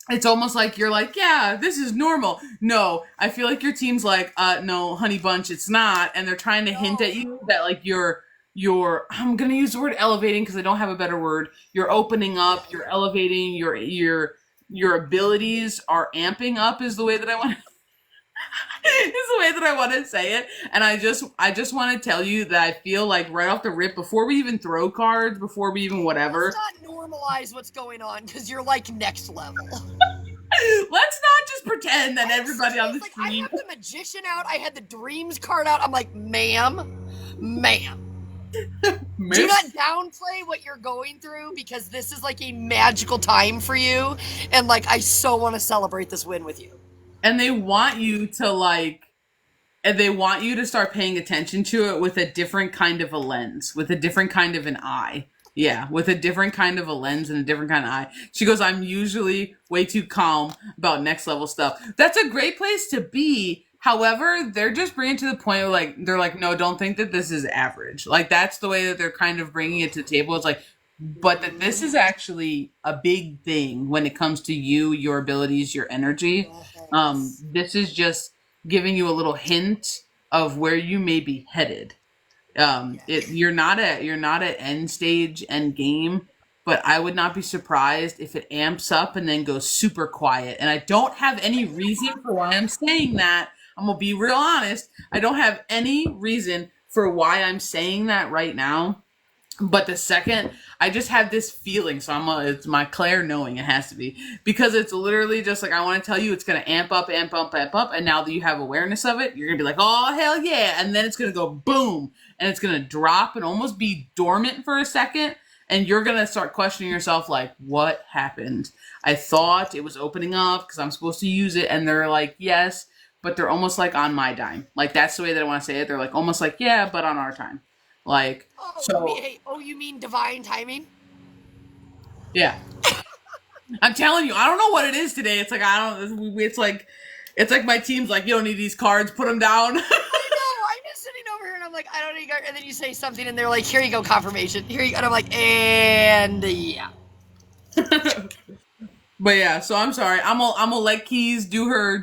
it's almost like you're like, yeah, this is normal. No, I feel like your team's like, no, honey bunch, it's not. And they're trying to hint at you that, like, you're I'm going to use the word elevating because I don't have a better word. You're opening up, you're elevating, your abilities are amping up is the way that I want to is the way that I want to say it. And I just want to tell you that I feel like right off the rip, before we even throw cards, before we even whatever. Let's not normalize what's going on because you're like next level. Let's not just pretend that everybody on the like, screen. I have the magician out. I had the dreams card out. I'm like, ma'am. Do not downplay what you're going through because this is like a magical time for you. And like, I so want to celebrate this win with you. And they want you to start paying attention to it with a different kind of a lens, with a different kind of an eye. Yeah, with a different kind of a lens and a different kind of eye. She goes, I'm usually way too calm about next level stuff. That's a great place to be. However, they're just bringing it to the point where, like, they're like, no, don't think that this is average. Like, that's the way that they're kind of bringing it to the table. It's like, but that this is actually a big thing when it comes to you, your abilities, your energy. This is just giving you a little hint of where you may be headed. You're not at end stage, end game, but I would not be surprised if it amps up and then goes super quiet. And I don't have any reason for why I'm saying that. I'm going to be real honest. I don't have any reason for why I'm saying that right now. But the second, I just have this feeling, so it's my Claire knowing it has to be. Because it's literally just like, I want to tell you it's going to amp up. And now that you have awareness of it, you're going to be like, oh, hell yeah. And then it's going to go boom. And it's going to drop and almost be dormant for a second. And you're going to start questioning yourself like, what happened? I thought it was opening up because I'm supposed to use it. And they're like, yes. But they're almost like on my dime. Like, that's the way that I want to say it. They're like, almost like, yeah, but on our time. Like, you mean divine timing? Yeah. I'm telling you, I don't know what it is today. It's like, it's like my team's like, you don't need these cards, put them down. No, I'm just sitting over here and I'm like, I don't need cards. And then you say something and they're like, here you go, confirmation. Here you go. And I'm like, and yeah. But yeah, so I'm sorry. I'm gonna let Keys do her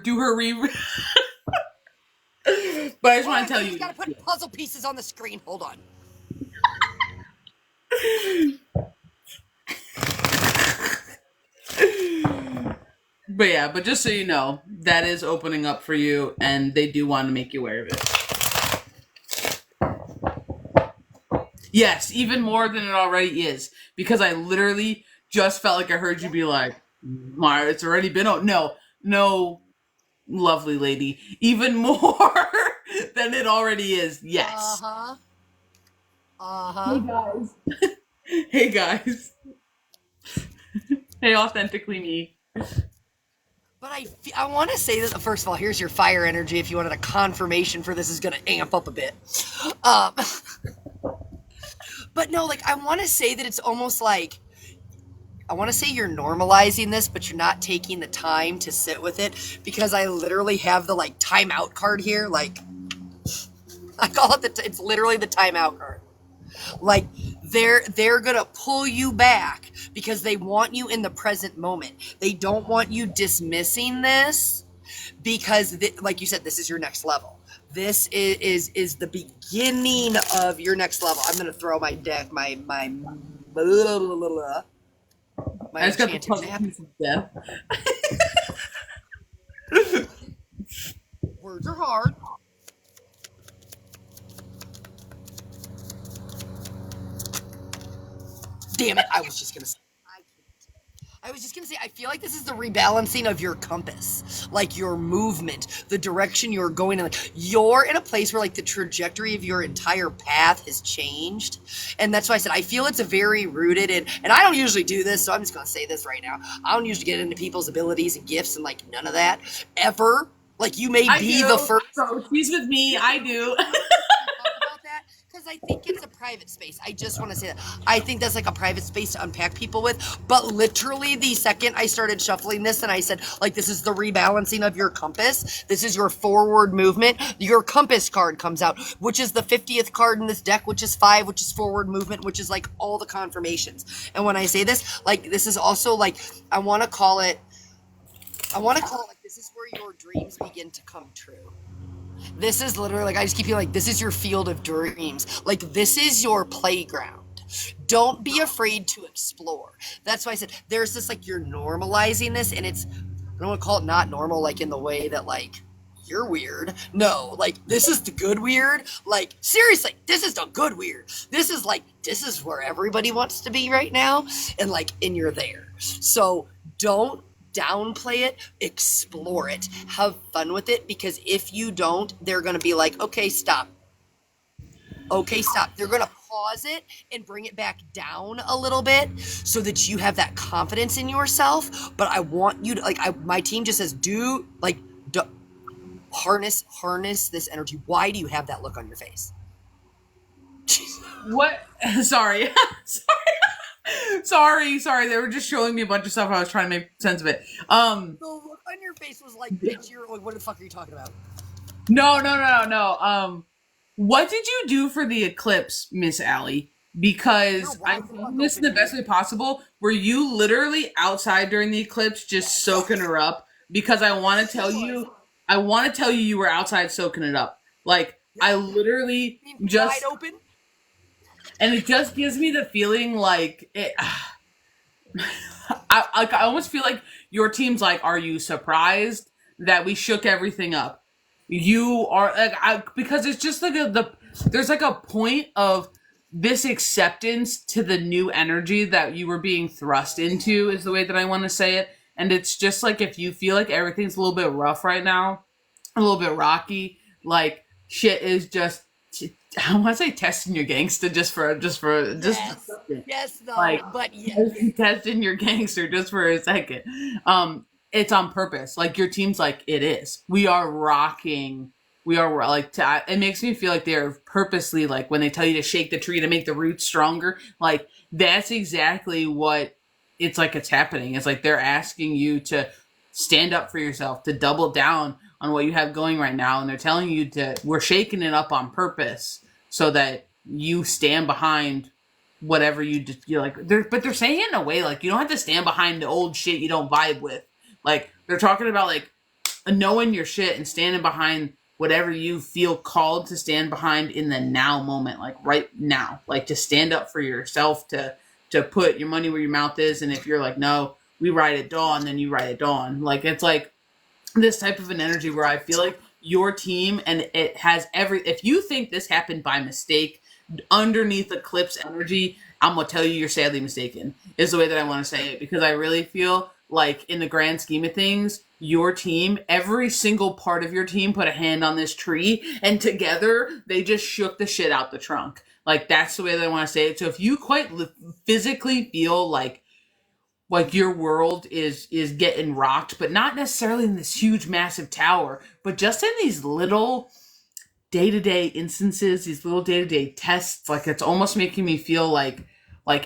But I just want to tell you. You gotta put puzzle pieces on the screen. Hold on. But yeah, but just so you know, that is opening up for you, and they do want to make you aware of it. Yes, even more than it already is, because I literally just felt like I heard you be like, Mara, it's already been no, lovely lady, even more than it already is. Yes. Hey guys. Hey guys. Hey, authentically me. But I want to say that, first of all, here's your fire energy. If you wanted a confirmation for this, is going to amp up a bit. But no, like, I want to say that it's almost like, I want to say you're normalizing this, but you're not taking the time to sit with it, because I literally have the, like, timeout card here. Like, I call it it's literally the timeout card. Like, they're gonna pull you back because they want you in the present moment. They don't want you dismissing this because, like you said, this is your next level. This is the beginning of your next level. I'm gonna throw my deck, my I just got the enchanted puzzle map. piece of death. Words are hard. Damn it! I was just gonna say. I feel like this is the rebalancing of your compass, like your movement, the direction you're going in. Like you're in a place where like the trajectory of your entire path has changed. And that's why I said, I feel it's a very rooted in, and I don't usually do this, so I'm just going to say this right now. I don't usually get into people's abilities and gifts and like none of that ever. Like you may be the first. So she's with me. I do. Because I think it's a private space. I just want to say that. I think that's like a private space to unpack people with. But literally the second I started shuffling this and I said, like, this is the rebalancing of your compass. This is your forward movement. Your compass card comes out, which is the 50th card in this deck, which is 5, which is forward movement, which is like all the confirmations. And when I say this, like, this is also like, I want to call it like, this is where your dreams begin to come true. This is literally like, I just keep feeling like this is your field of dreams. Like this is your playground. Don't be afraid to explore. That's why I said there's this like you're normalizing this and it's, I don't want to call it not normal like in the way that like you're weird. No, like this is the good weird. Like seriously, this is the good weird. This is like, this is where everybody wants to be right now. And you're there. So don't downplay it, explore it, have fun with it, because if you don't, they're going to be like, okay, stop. They're going to pause it and bring it back down a little bit so that you have that confidence in yourself. But I want you to, like, my team just says, harness this energy. Why do you have that look on your face? What? Sorry. Sorry. They were just showing me a bunch of stuff. I was trying to make sense of it. The look on your face was like, bitch, you're like, what the fuck are you talking about? No. What did you do for the eclipse, Miss Alli? Because I'm doing this in the best way possible. Were you literally outside during the eclipse just soaking her up? Because I want to tell you you were outside soaking it up. Like, I literally just... wide open? And it just gives me the feeling like it. I almost feel like your team's like, are you surprised that we shook everything up? You are like, because it's just like there's like a point of this acceptance to the new energy that you were being thrust into is the way that I want to say it. And it's just like, if you feel like everything's a little bit rough right now, a little bit rocky, like shit is just, I want to say testing your gangster just yes, no, like, but yes. Testing your gangster just for a second. It's on purpose. Like your team's like, it is. We are rocking. We are like, it makes me feel like they're purposely like when they tell you to shake the tree to make the roots stronger. Like that's exactly what it's like. It's happening. It's like they're asking you to stand up for yourself, to double down on what you have going right now, and they're telling you we're shaking it up on purpose so that you stand behind whatever you're like. But they're saying it in a way like you don't have to stand behind the old shit you don't vibe with. Like they're talking about like knowing your shit and standing behind whatever you feel called to stand behind in the now moment, like right now, like to stand up for yourself, to put your money where your mouth is. And if you're like, no, we ride at dawn, then you ride at dawn. Like it's like this type of an energy where I feel like your team, and it has if you think this happened by mistake underneath Eclipse energy, I'm going to tell you you're sadly mistaken, is the way that I want to say it. Because I really feel like in the grand scheme of things, your team, every single part of your team put a hand on this tree and together they just shook the shit out the trunk. Like that's the way that I want to say it. So if you quite physically feel like your world is getting rocked, but not necessarily in this huge, massive tower, but just in these little day-to-day instances, these little day-to-day tests, like it's almost making me feel like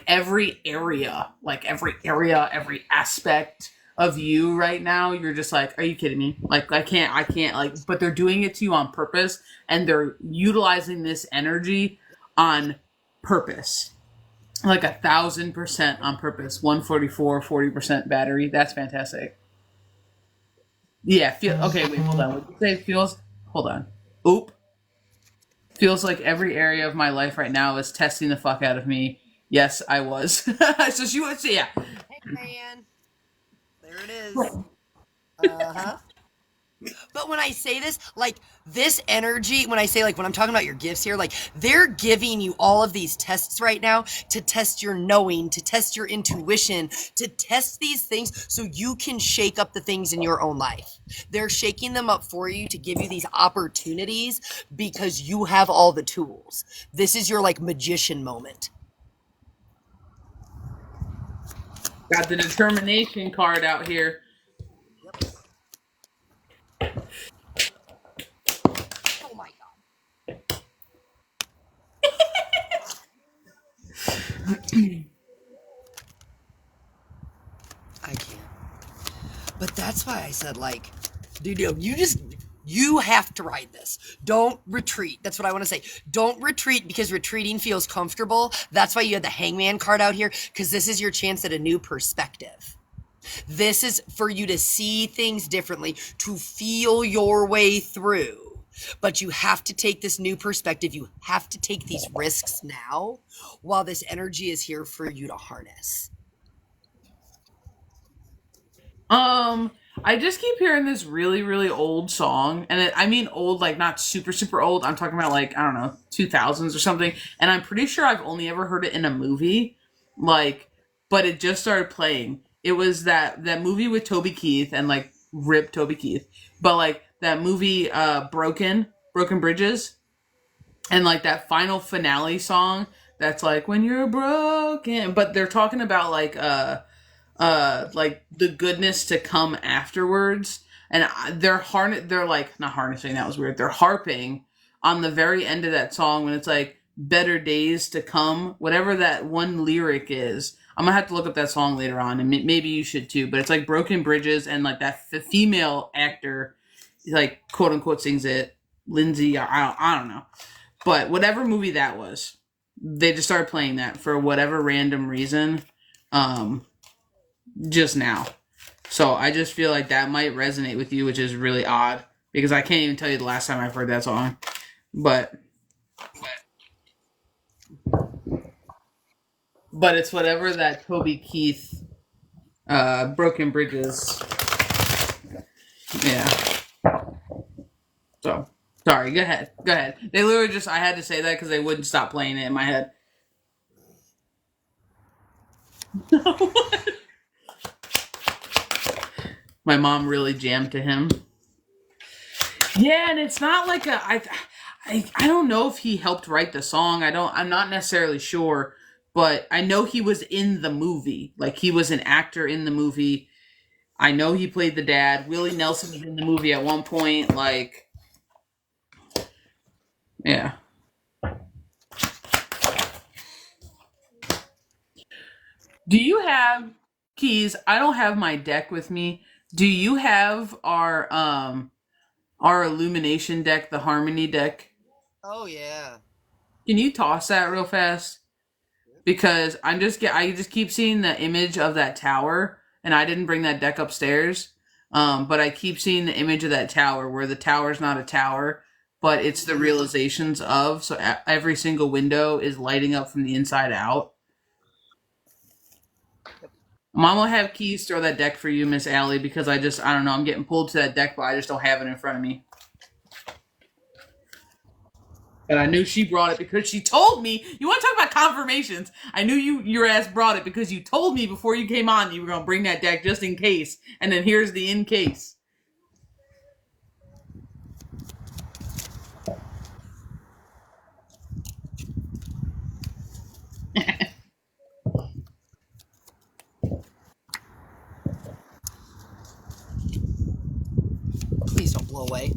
every area, every aspect of you right now, you're just like, are you kidding me? Like, I can't, like, but they're doing it to you on purpose, and they're utilizing this energy on purpose. like 1,000% on purpose. 144, 40% battery. That's fantastic. Yeah. Okay. Wait. Hold on. What did you say? It feels. Hold on. Oop. Feels like every area of my life right now is testing the fuck out of me. Yes, I was. So she was. Yeah. Hey, man. There it is. Uh huh. But when I say this, like this energy, when I say like when I'm talking about your gifts here, like they're giving you all of these tests right now to test your knowing, to test your intuition, to test these things so you can shake up the things in your own life. They're shaking them up for you to give you these opportunities because you have all the tools. This is your like magician moment. Got the determination card out here. Yep. Oh my God. I can't. But that's why I said, like, dude, you have to ride this. Don't retreat. That's what I want to say. Don't retreat because retreating feels comfortable. That's why you had the hangman card out here, because this is your chance at a new perspective. This is for you to see things differently, to feel your way through. But you have to take this new perspective. You have to take these risks now while this energy is here for you to harness. I just keep hearing this really, really old song, and I mean old, like not super, super old. I'm talking about like I don't know, 2000s or something. And I'm pretty sure I've only ever heard it in a movie, like, but it just started playing. It was that movie with Toby Keith and like rip Toby Keith, but like that movie, Broken Bridges, and like that final finale song that's like when you're broken, but they're talking about like the goodness to come afterwards, and they're like not harnessing, that was weird, they're harping on the very end of that song when it's like better days to come, whatever that one lyric is. I'm gonna have to look up that song later on, and maybe you should too, but it's like Broken Bridges, and like that female actor like quote unquote sings it, Lindsay, I don't know, but whatever movie that was, they just started playing that for whatever random reason, um just now. So I just feel like that might resonate with you, which is really odd because I can't even tell you the last time I've heard that song. But it's whatever that Toby Keith, Broken Bridges. Yeah. So sorry. Go ahead. Go ahead. They literally just, I had to say that because they wouldn't stop playing it in my head. My mom really jammed to him. Yeah, and it's not like I don't know if he helped write the song. I'm not necessarily sure, but I know he was in the movie. Like he was an actor in the movie. I know he played the dad. Willie Nelson was in the movie at one point. Like, yeah. Do you have keys? I don't have my deck with me. Do you have our illumination deck, the harmony deck? Oh, yeah. Can you toss that real fast? Because I just keep seeing the image of that tower, and I didn't bring that deck upstairs. But I keep seeing the image of that tower where the tower's not a tower, but it's the realizations of. So every single window is lighting up from the inside out. Mom will have keys throw that deck for you, Miss Alli, because I don't know, I'm getting pulled to that deck, but I just don't have it in front of me. And I knew she brought it because she told me. You want to talk about confirmations? I knew your ass brought it because you told me before you came on you were going to bring that deck just in case. And then here's the in case. Please don't blow away.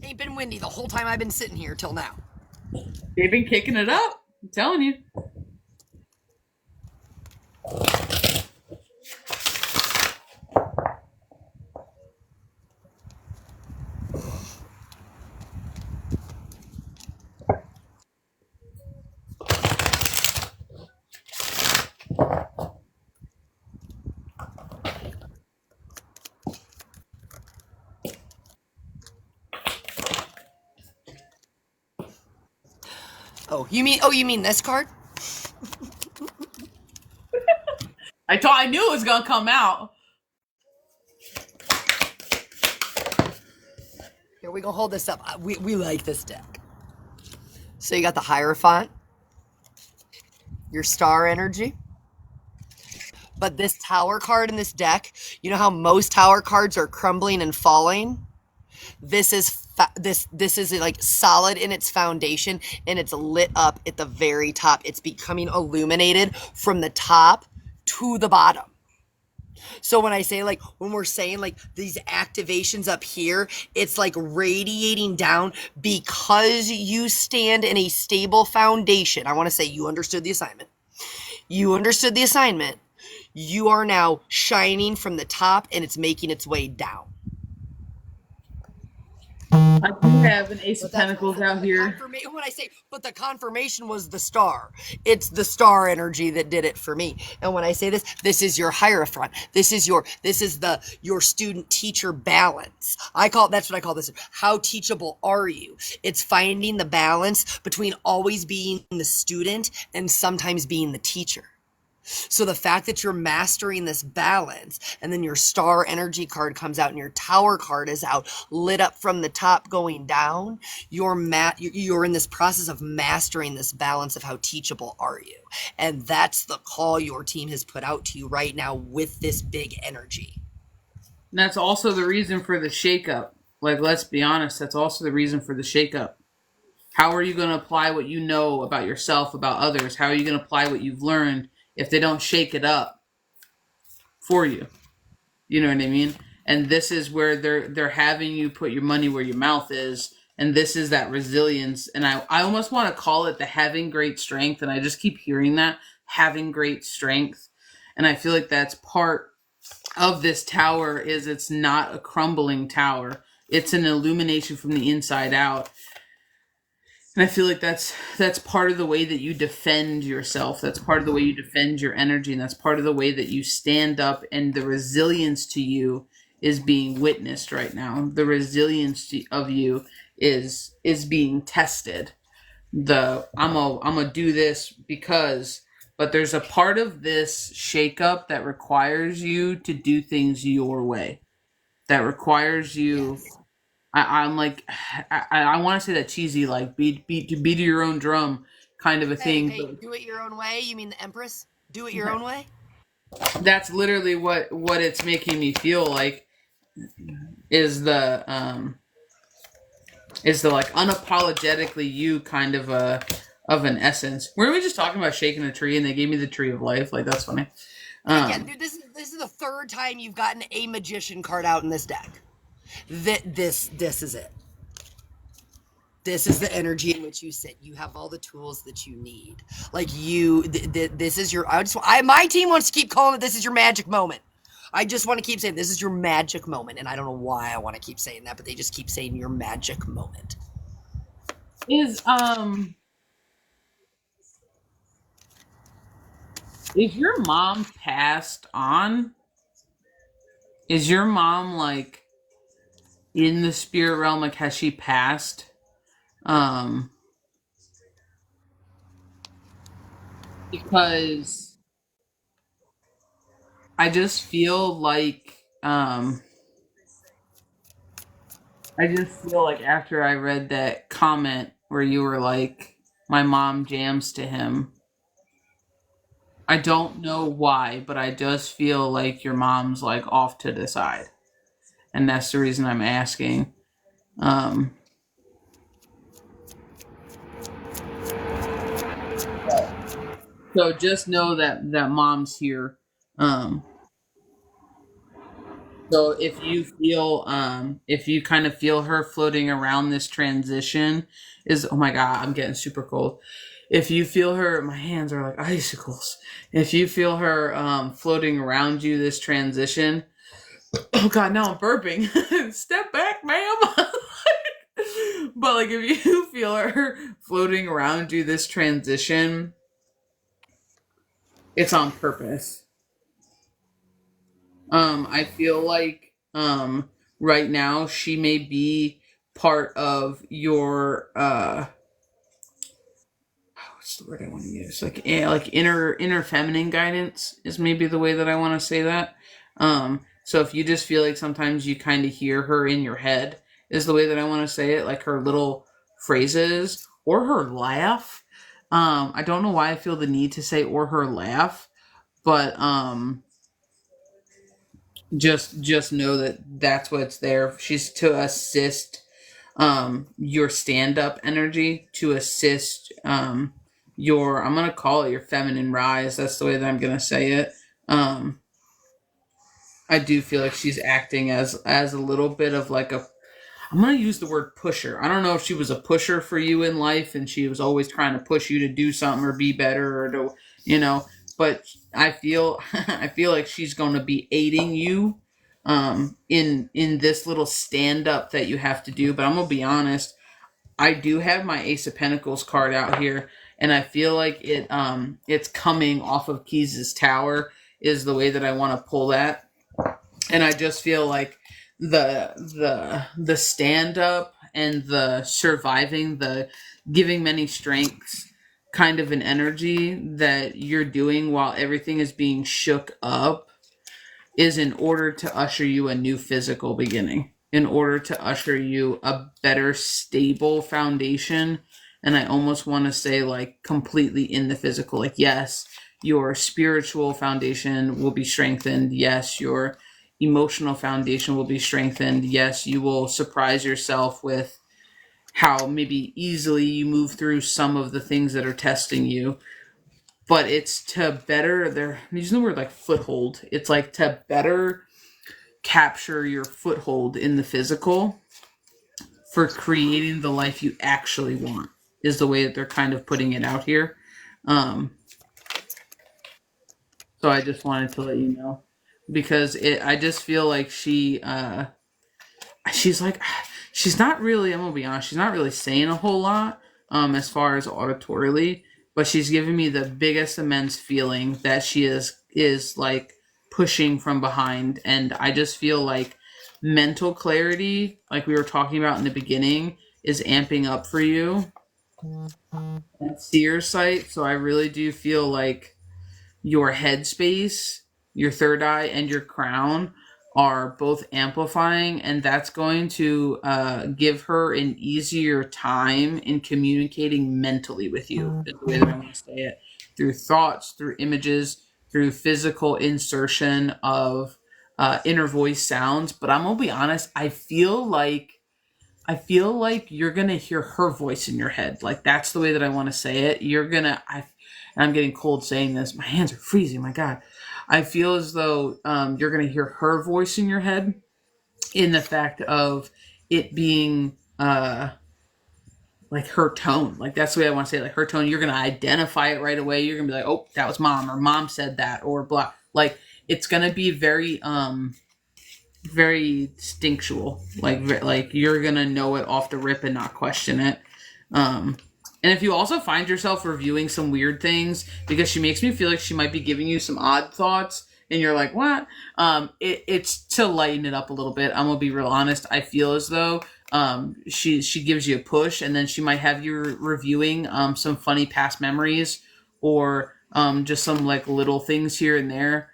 Ain't been windy the whole time I've been sitting here till now. They've been kicking it up. I'm telling you. you mean this card? I knew it was gonna come out. Here, we gonna hold this up. We like this deck. So you got the Hierophant, your star energy. But this tower card in this deck, you know how most tower cards are crumbling and falling? This is this is like solid in its foundation, and it's lit up at the very top. It's becoming illuminated from the top to the bottom. So when I say like, when we're saying like these activations up here, it's like radiating down because you stand in a stable foundation. I want to say you understood the assignment. You understood the assignment. You are now shining from the top, and it's making its way down. I do have an Ace of Pentacles out here. When I say, but the confirmation was the star. It's the star energy that did it for me. And when I say this, this is your Hierophant. This is your student teacher balance. That's what I call this. How teachable are you? It's finding the balance between always being the student and sometimes being the teacher. So the fact that you're mastering this balance, and then your star energy card comes out and your tower card is out, lit up from the top going down, you're in this process of mastering this balance of how teachable are you. And that's the call your team has put out to you right now with this big energy. And that's also the reason for the shakeup. Like, let's be honest, that's also the reason for the shakeup. How are you going to apply what you know about yourself, about others? How are you going to apply what you've learned if they don't shake it up for you? You know what I mean? And this is where they're having you put your money where your mouth is. And this is that resilience. And I almost want to call it the having great strength. And I just keep hearing that, having great strength. And I feel like that's part of this tower. Is it's not a crumbling tower. It's an illumination from the inside out. And I feel like that's part of the way that you defend yourself. That's part of the way you defend your energy. And that's part of the way that you stand up. And the resilience to you is being witnessed right now. The resilience of you is being tested. I'm gonna do this because, but there's a part of this shakeup that requires you to do things your way. That requires you. Yes. I'm like, I want to say that cheesy, like beat to your own drum kind of a thing. Hey, do it your own way. You mean the Empress? Do it your own way? That's literally what it's making me feel like. Is the like unapologetically you kind of an essence. Weren't we just talking about shaking a tree and they gave me the tree of life? Like, that's funny. Yeah, dude, this is the third time you've gotten a magician card out in this deck. This is it. This is the energy in which you sit. You have all the tools that you need. Like this is your. My team wants to keep calling it. This is your magic moment. I just want to keep saying this is your magic moment, and I don't know why I want to keep saying that, but they just keep saying your magic moment. Is your mom passed on? Is your mom like in the spirit realm? Like, has she passed? Because I just feel like after I read that comment where you were like, my mom jams to him. I don't know why, but I just feel like your mom's like off to the side. And that's the reason I'm asking. So just know that mom's here. So if you feel, if you kind of feel her floating around this transition, oh my God, I'm getting super cold. If you feel her, my hands are like icicles. If you feel her floating around you this transition, oh God, now I'm burping. Step back, ma'am. But like, if you feel her floating around you this transition, it's on purpose. I feel like right now she may be part of your what's the word I want to use? Like, yeah, like inner feminine guidance is maybe the way that I want to say that. So if you just feel like sometimes you kind of hear her in your head, is the way that I want to say it, like her little phrases or her laugh. I don't know why I feel the need to say or her laugh, but just know that that's what's there. She's to assist your stand-up energy, to assist your, I'm gonna call it your feminine rise. That's the way that I'm gonna say it. I do feel like she's acting as a little bit of like a, I'm going to use the word pusher. I don't know if she was a pusher for you in life and she was always trying to push you to do something or be better or to, but I feel I feel like she's going to be aiding you in this little stand up that you have to do. But I'm going to be honest, I do have my Ace of Pentacles card out here, and I feel like it's coming off of Keys' Tower is the way that I want to pull that. And I just feel like the stand up and the surviving, the giving many strengths kind of an energy that you're doing while everything is being shook up is in order to usher you a new physical beginning, in order to usher you a better stable foundation. And I almost want to say like completely in the physical, like yes, your spiritual foundation will be strengthened. Yes, your emotional foundation will be strengthened. Yes, you will surprise yourself with how maybe easily you move through some of the things that are testing you. But it's to better, they're using the word like foothold. It's like to better capture your foothold in the physical for creating the life you actually want, is the way that they're kind of putting it out here. So I just wanted to let you know, because I just feel like she's like, she's not really, I'm gonna be honest, she's not really saying a whole lot as far as auditorily, but she's giving me the biggest immense feeling that she is like pushing from behind. And I just feel like mental clarity, like we were talking about in the beginning, is amping up for you. And seer sight, so I really do feel like your headspace, your third eye, and your crown are both amplifying, and that's going to give her an easier time in communicating mentally with you, is the way that I want to say it, through thoughts, through images, through physical insertion of inner voice sounds. But I'm gonna be honest, I feel like you're gonna hear her voice in your head. Like that's the way that I want to say it. And I'm getting cold saying this. My hands are freezing. My God, I feel as though you're gonna hear her voice in your head, in the fact of it being like her tone. Like that's the way I want to say it. Like her tone. You're gonna identify it right away. You're gonna be like, oh, that was mom, or mom said that, or blah. Like it's gonna be very very instinctual, like you're gonna know it off the rip and not question it. And if you also find yourself reviewing some weird things, because she makes me feel like she might be giving you some odd thoughts and you're like, what, it's to lighten it up a little bit. I'm gonna be real honest, I feel as though she gives you a push, and then she might have you reviewing some funny past memories, or just some like little things here and there,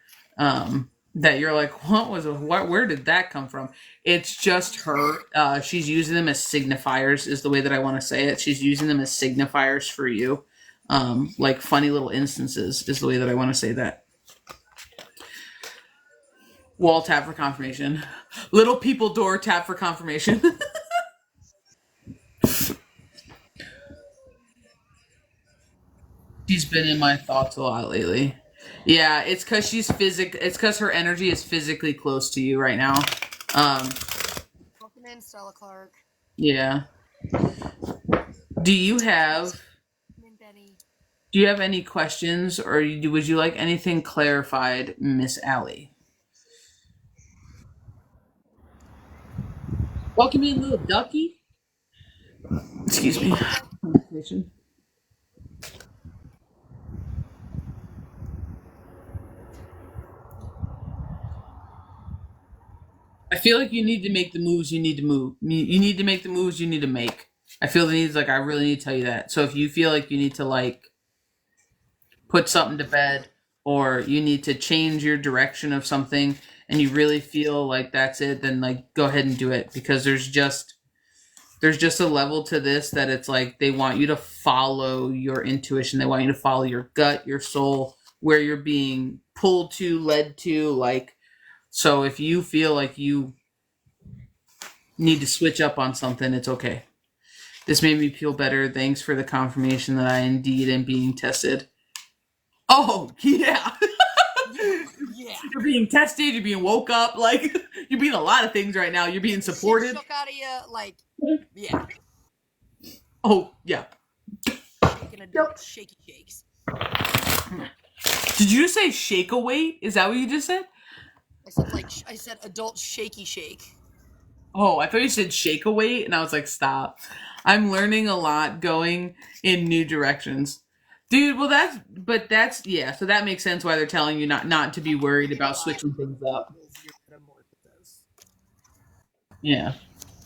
that you're like, where did that come from? It's just her. She's using them as signifiers, is the way that I want to say it. She's using them as signifiers for you. Like funny little instances is the way that I want to say that. Wall tap for confirmation. Little people door tap for confirmation. She's been in my thoughts a lot lately. Yeah, it's because it's because her energy is physically close to you right now. Welcome in, Stella Clark. Yeah. Do you have Benny. Do you have any questions, or would you like anything clarified, Miss Alli? Welcome in, little ducky. Excuse me. I feel like you need to make the moves you need to move. You need to make the moves you need to make. I feel the needs, like I really need to tell you that. So if you feel like you need to like put something to bed, or you need to change your direction of something, and you really feel like that's it, then like go ahead and do it, because there's just a level to this that it's like they want you to follow your intuition. They want you to follow your gut, your soul, where you're being pulled to, led to. Like, so if you feel like you need to switch up on something, it's okay. This made me feel better. Thanks for the confirmation that I indeed am being tested. Oh, yeah. Yeah. You're being tested, you're being woke up, like, you're being a lot of things right now. You're being supported. Shit shook out of you, like, yeah. Oh, yeah. Shaking adults, shaky shakes. Did you say shake a weight? Is that what you just said? I said adult shaky shake. Oh, I thought you said shake a weight, and I was like, stop. I'm learning a lot going in new directions. Dude, well that's yeah, so that makes sense why they're telling you not to be worried about switching things up. Yeah.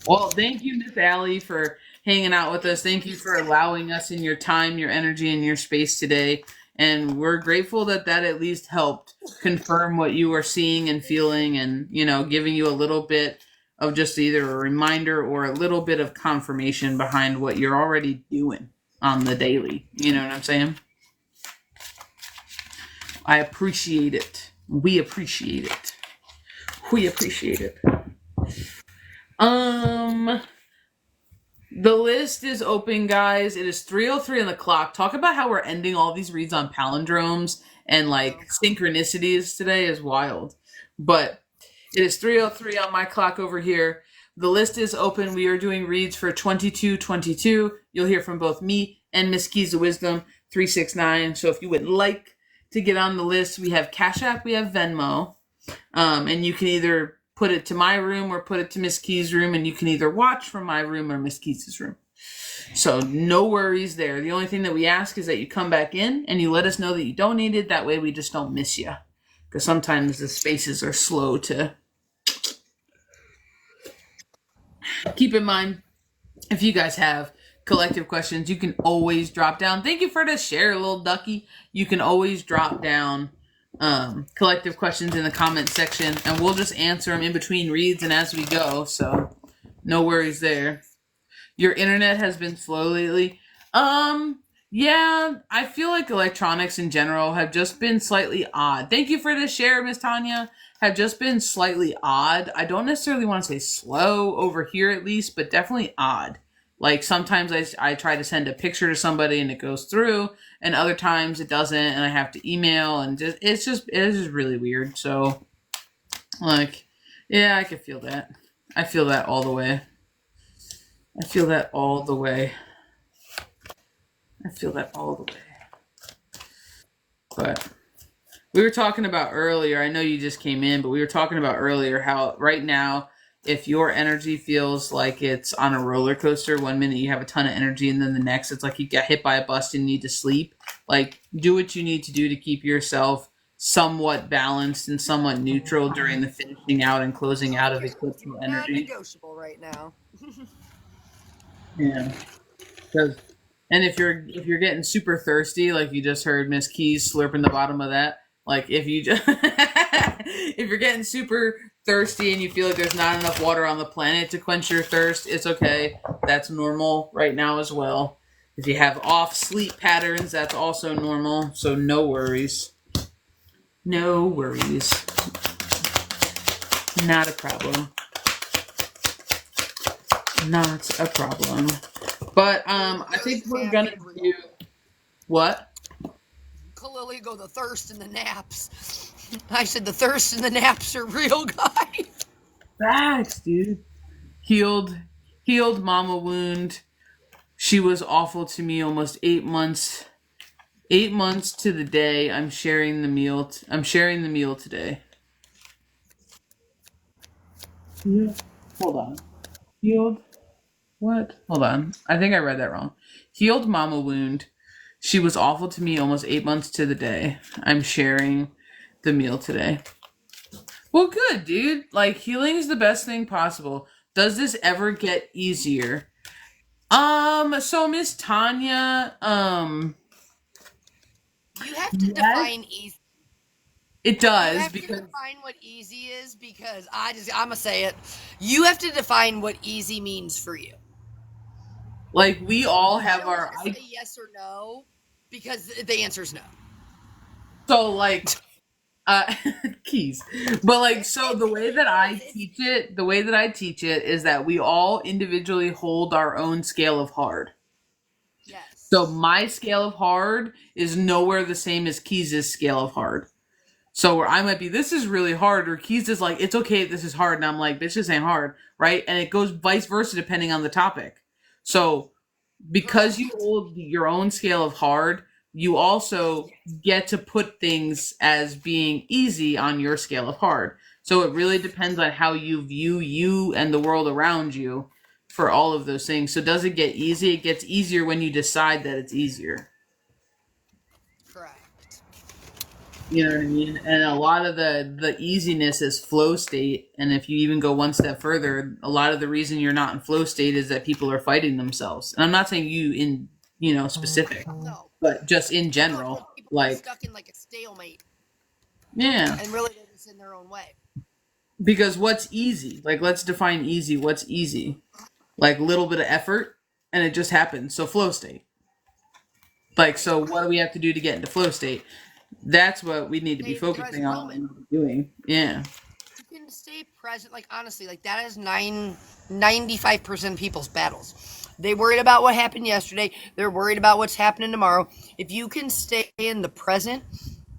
Well, thank you, Miss Alli, for hanging out with us. Thank you for allowing us in your time, your energy, and your space today. And we're grateful that that at least helped confirm what you were seeing and feeling, and, giving you a little bit of just either a reminder or a little bit of confirmation behind what you're already doing on the daily. You know what I'm saying? I appreciate it. We appreciate it. We appreciate it. The list is open, guys. It is 3:03 on the clock. Talk about how we're ending all these reads on palindromes and like synchronicities today is wild. But it is 3:03 on my clock over here. The list is open. We are doing reads for 2222. You'll hear from both me and Miss Keys of Wisdom 369. So if you would like to get on the list, we have Cash App, we have Venmo. And you can either put it to my room or put it to Miss Keys' room, and you can either watch from my room or Miss Keys' room. So no worries there. The only thing that we ask is that you come back in and you let us know that you donated. That way we just don't miss you. Because sometimes the spaces are slow to... Keep in mind, if you guys have collective questions, you can always drop down. Thank you for the share, little ducky. You can always drop down collective questions in the comment section, and we'll just answer them in between reads and as we go. So no worries there. Your internet has been slow lately. Yeah, I feel like electronics in general have just been slightly odd. Thank you for the share, Miss Tanya. Have just been slightly odd. I don't necessarily want to say slow over here at least, but definitely odd. Like sometimes I try to send a picture to somebody and it goes through, and other times it doesn't, and I have to email, and it's just really weird. So, like, yeah, I can feel that. I feel that all the way. I feel that all the way. I feel that all the way. But we were talking about earlier, I know you just came in, but we were talking about earlier how right now, if your energy feels like it's on a roller coaster, one minute you have a ton of energy and then the next it's like you got hit by a bus and need to sleep. Like, do what you need to do to keep yourself somewhat balanced and somewhat neutral during the finishing out and closing out of eclipsal energy. Non-negotiable right now. Yeah. And if you're getting super thirsty, like you just heard Miss Keys slurping the bottom of that, like if you just if you're getting super thirsty and you feel like there's not enough water on the planet to quench your thirst, it's okay. That's normal right now as well. If you have off sleep patterns, that's also normal. So no worries. No worries. Not a problem. Not a problem. But I think we're gonna do what? Kalili go the thirst and the naps. I said the thirst and the naps are real, guys. Facts, dude. Healed mama wound. She was awful to me almost 8 months. 8 months to the day. I'm sharing the meal. I'm sharing the meal today. Yeah. Hold on. Healed. What? Hold on. I think I read that wrong. Healed mama wound. She was awful to me almost 8 months to the day. I'm sharing the meal today. Well, good, dude. Like, healing is the best thing possible. Does this ever get easier? So Miss Tanya, You have to Yes, define easy. it You does have to because define what easy is because I'm gonna say it. You have to define what easy means for you. like we all I have don't our want to say yes or no because the answer is no. so like uh keys. But like so the way that I It's teach it, the way that I teach it is that we all individually hold our own scale of hard. yes. So my scale of hard is nowhere the same as Keys' scale of hard. So where I might be, this is really hard, or Keys is like, it's okay, this is hard, and I'm like, bitch, this ain't hard, right? And it goes vice versa depending on the topic. So because you Correct. hold your own scale of hard, you also get to put things as being easy on your scale of hard. So it really depends on how you view you and the world around you for all of those things. So does it get easy? It gets easier when you decide that it's easier. Correct. You know what I mean? And a lot of the easiness is flow state. And if you even go one step further, a lot of the reason you're not in flow state is that people are fighting themselves. And I'm not saying you in, specific, No. but just in No, it's when general. people get Like, stuck in like a stalemate yeah. and really they're just in their own way. Because what's easy? Like, let's define easy. What's easy? Like little bit of effort and it just happens. So flow state. Like, Right. so what do we have to do to get into flow state? That's what we need to be Stay in the focusing present on moment. and doing. Yeah. You can stay present. Like honestly, like that is 95% of people's battles. They worried about what happened yesterday. They're worried about what's happening tomorrow. If you can stay in the present,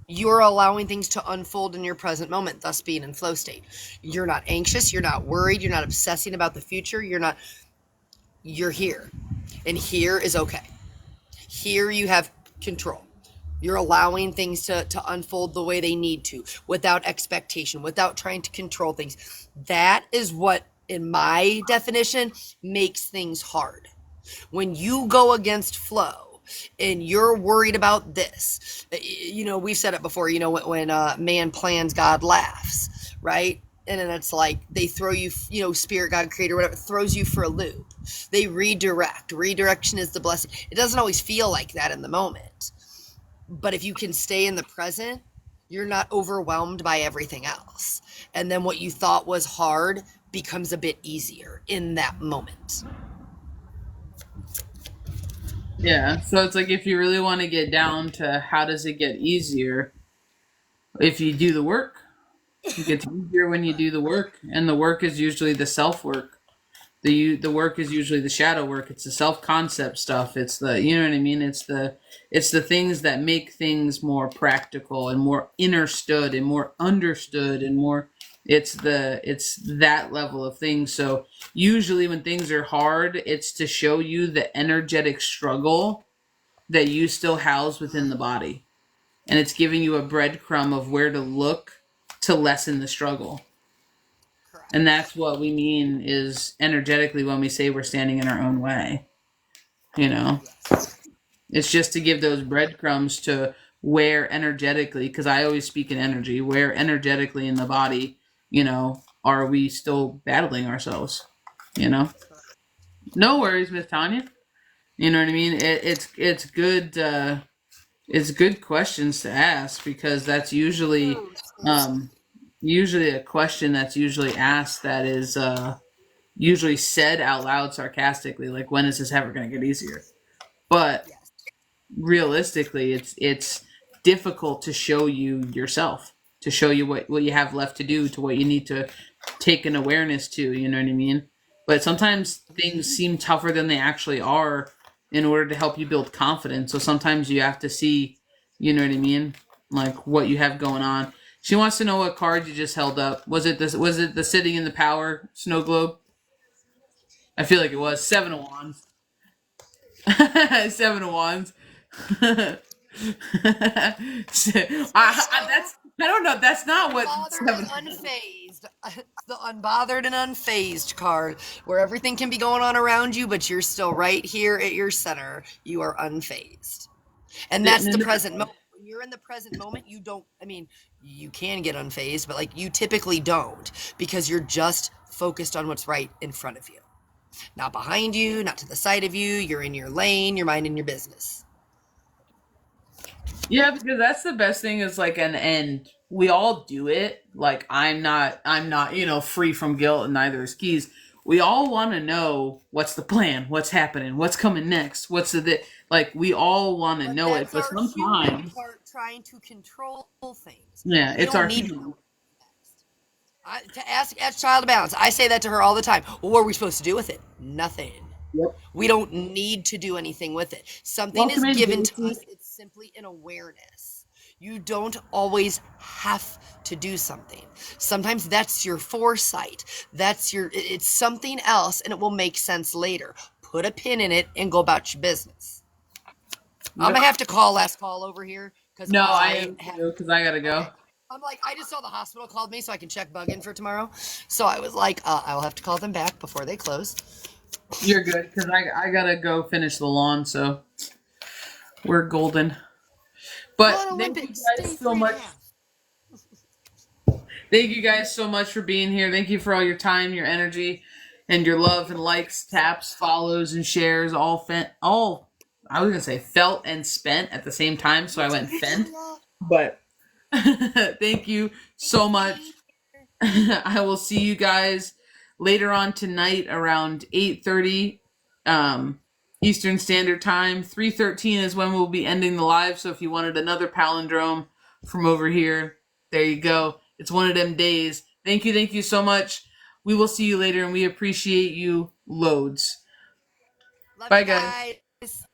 you're allowing things to unfold in your present moment, thus being in flow state. You're not anxious. You're not worried. You're not obsessing about the future. You're here. And here is okay. Here you have control. You're allowing things to unfold the way they need to without expectation, without trying to control things. That is what, in my definition, makes things hard. When you go against flow and you're worried about this, we've said it before, when man plans, God laughs, right? And then it's like they throw you, spirit, God, creator, whatever, throws you for a loop. They redirect. Redirection is the blessing. It doesn't always feel like that in the moment. But if you can stay in the present, you're not overwhelmed by everything else. And then what you thought was hard becomes a bit easier in that moment. Yeah. So it's like if you really want to get down to how does it get easier, if you do the work, it gets easier when you do the work. And the work is usually the self work. The work is usually the shadow work. It's the self concept stuff. It's the you know what I mean. It's the things that make things more practical and more understood and more understood and more. It's that level of things. So usually when things are hard, it's to show you the energetic struggle that you still house within the body, and it's giving you a breadcrumb of where to look to lessen the struggle. And Correct. that's what we mean is energetically when we say we're standing in our own way. You know, Yes. it's just to give those breadcrumbs to where energetically, because I always speak in energy, where energetically in the body, are we still battling ourselves? You know, Correct. no worries, Miss Tanya. You know what I mean? It's good. It's good questions to ask because that's um, usually a question that's usually asked that is usually said out loud sarcastically, like when is this ever going to get easier? But Yes. realistically, it's difficult to show you yourself, to show you what you have left to do, to what you need to take an awareness to. You know what I mean? But sometimes things seem tougher than they actually are in order to help you build confidence. So sometimes you have to see, you know what I mean, like what you have going on. She wants to know what card you just held up. Was it this? Was it the sitting in the power snow globe? I feel like it was 7 of Wands. 7 of Wands. That's I don't know. That's not what Unbothered and 7. unfazed. The unbothered and unfazed card, where everything can be going on around you, but you're still right here at your center. You are unfazed. And Sitting that's in the the present moment. When you're in the present moment, you don't, you can get unfazed, but like you typically don't because you're just focused on what's right in front of you. Not behind you, not to the side of you. You're in your lane, you're minding your business. Yeah, because that's the best thing is like an end. We all do it. Like I'm not, free from guilt and neither is Keys. We all want to know what's the plan, what's happening, what's coming next, like we all want to But know it, that's but our human sometimes part trying to control things. yeah, We it's don't our need to know human. next. To ask Child of Balance, I say that to her all the time. Well, what are we supposed to do with it? Nothing. Yep. We don't need to do anything with it. Something is Welcome in, given to Daisy. us. It's simply an awareness. You don't always have to do something. Sometimes that's your foresight. It's something else and it will make sense later. Put a pin in it and go about your business. I'm Yep. gonna have to call last call over here because No, I I am have. too because I gotta go. Okay. I'm like, I just saw the hospital called me so I can check bug in for tomorrow. So I was like, I will have to call them back before they close. You're good because I gotta go finish the lawn, so we're golden. Go But on thank you Olympics, guys day so three and a much. half. Thank you guys so much for being here. Thank you for all your time, your energy, and your love and likes, taps, follows, and shares. All I was gonna say felt and spent at the same time, so I went fent. But thank you so Thanks, much. Katie. I will see you guys later on tonight around 8:30 Eastern Standard Time. 3:13 is when we'll be ending the live. So if you wanted another palindrome from over here, there you go. It's one of them days. Thank you so much. We will see you later, and we appreciate you loads. Love Bye, you guys. guys.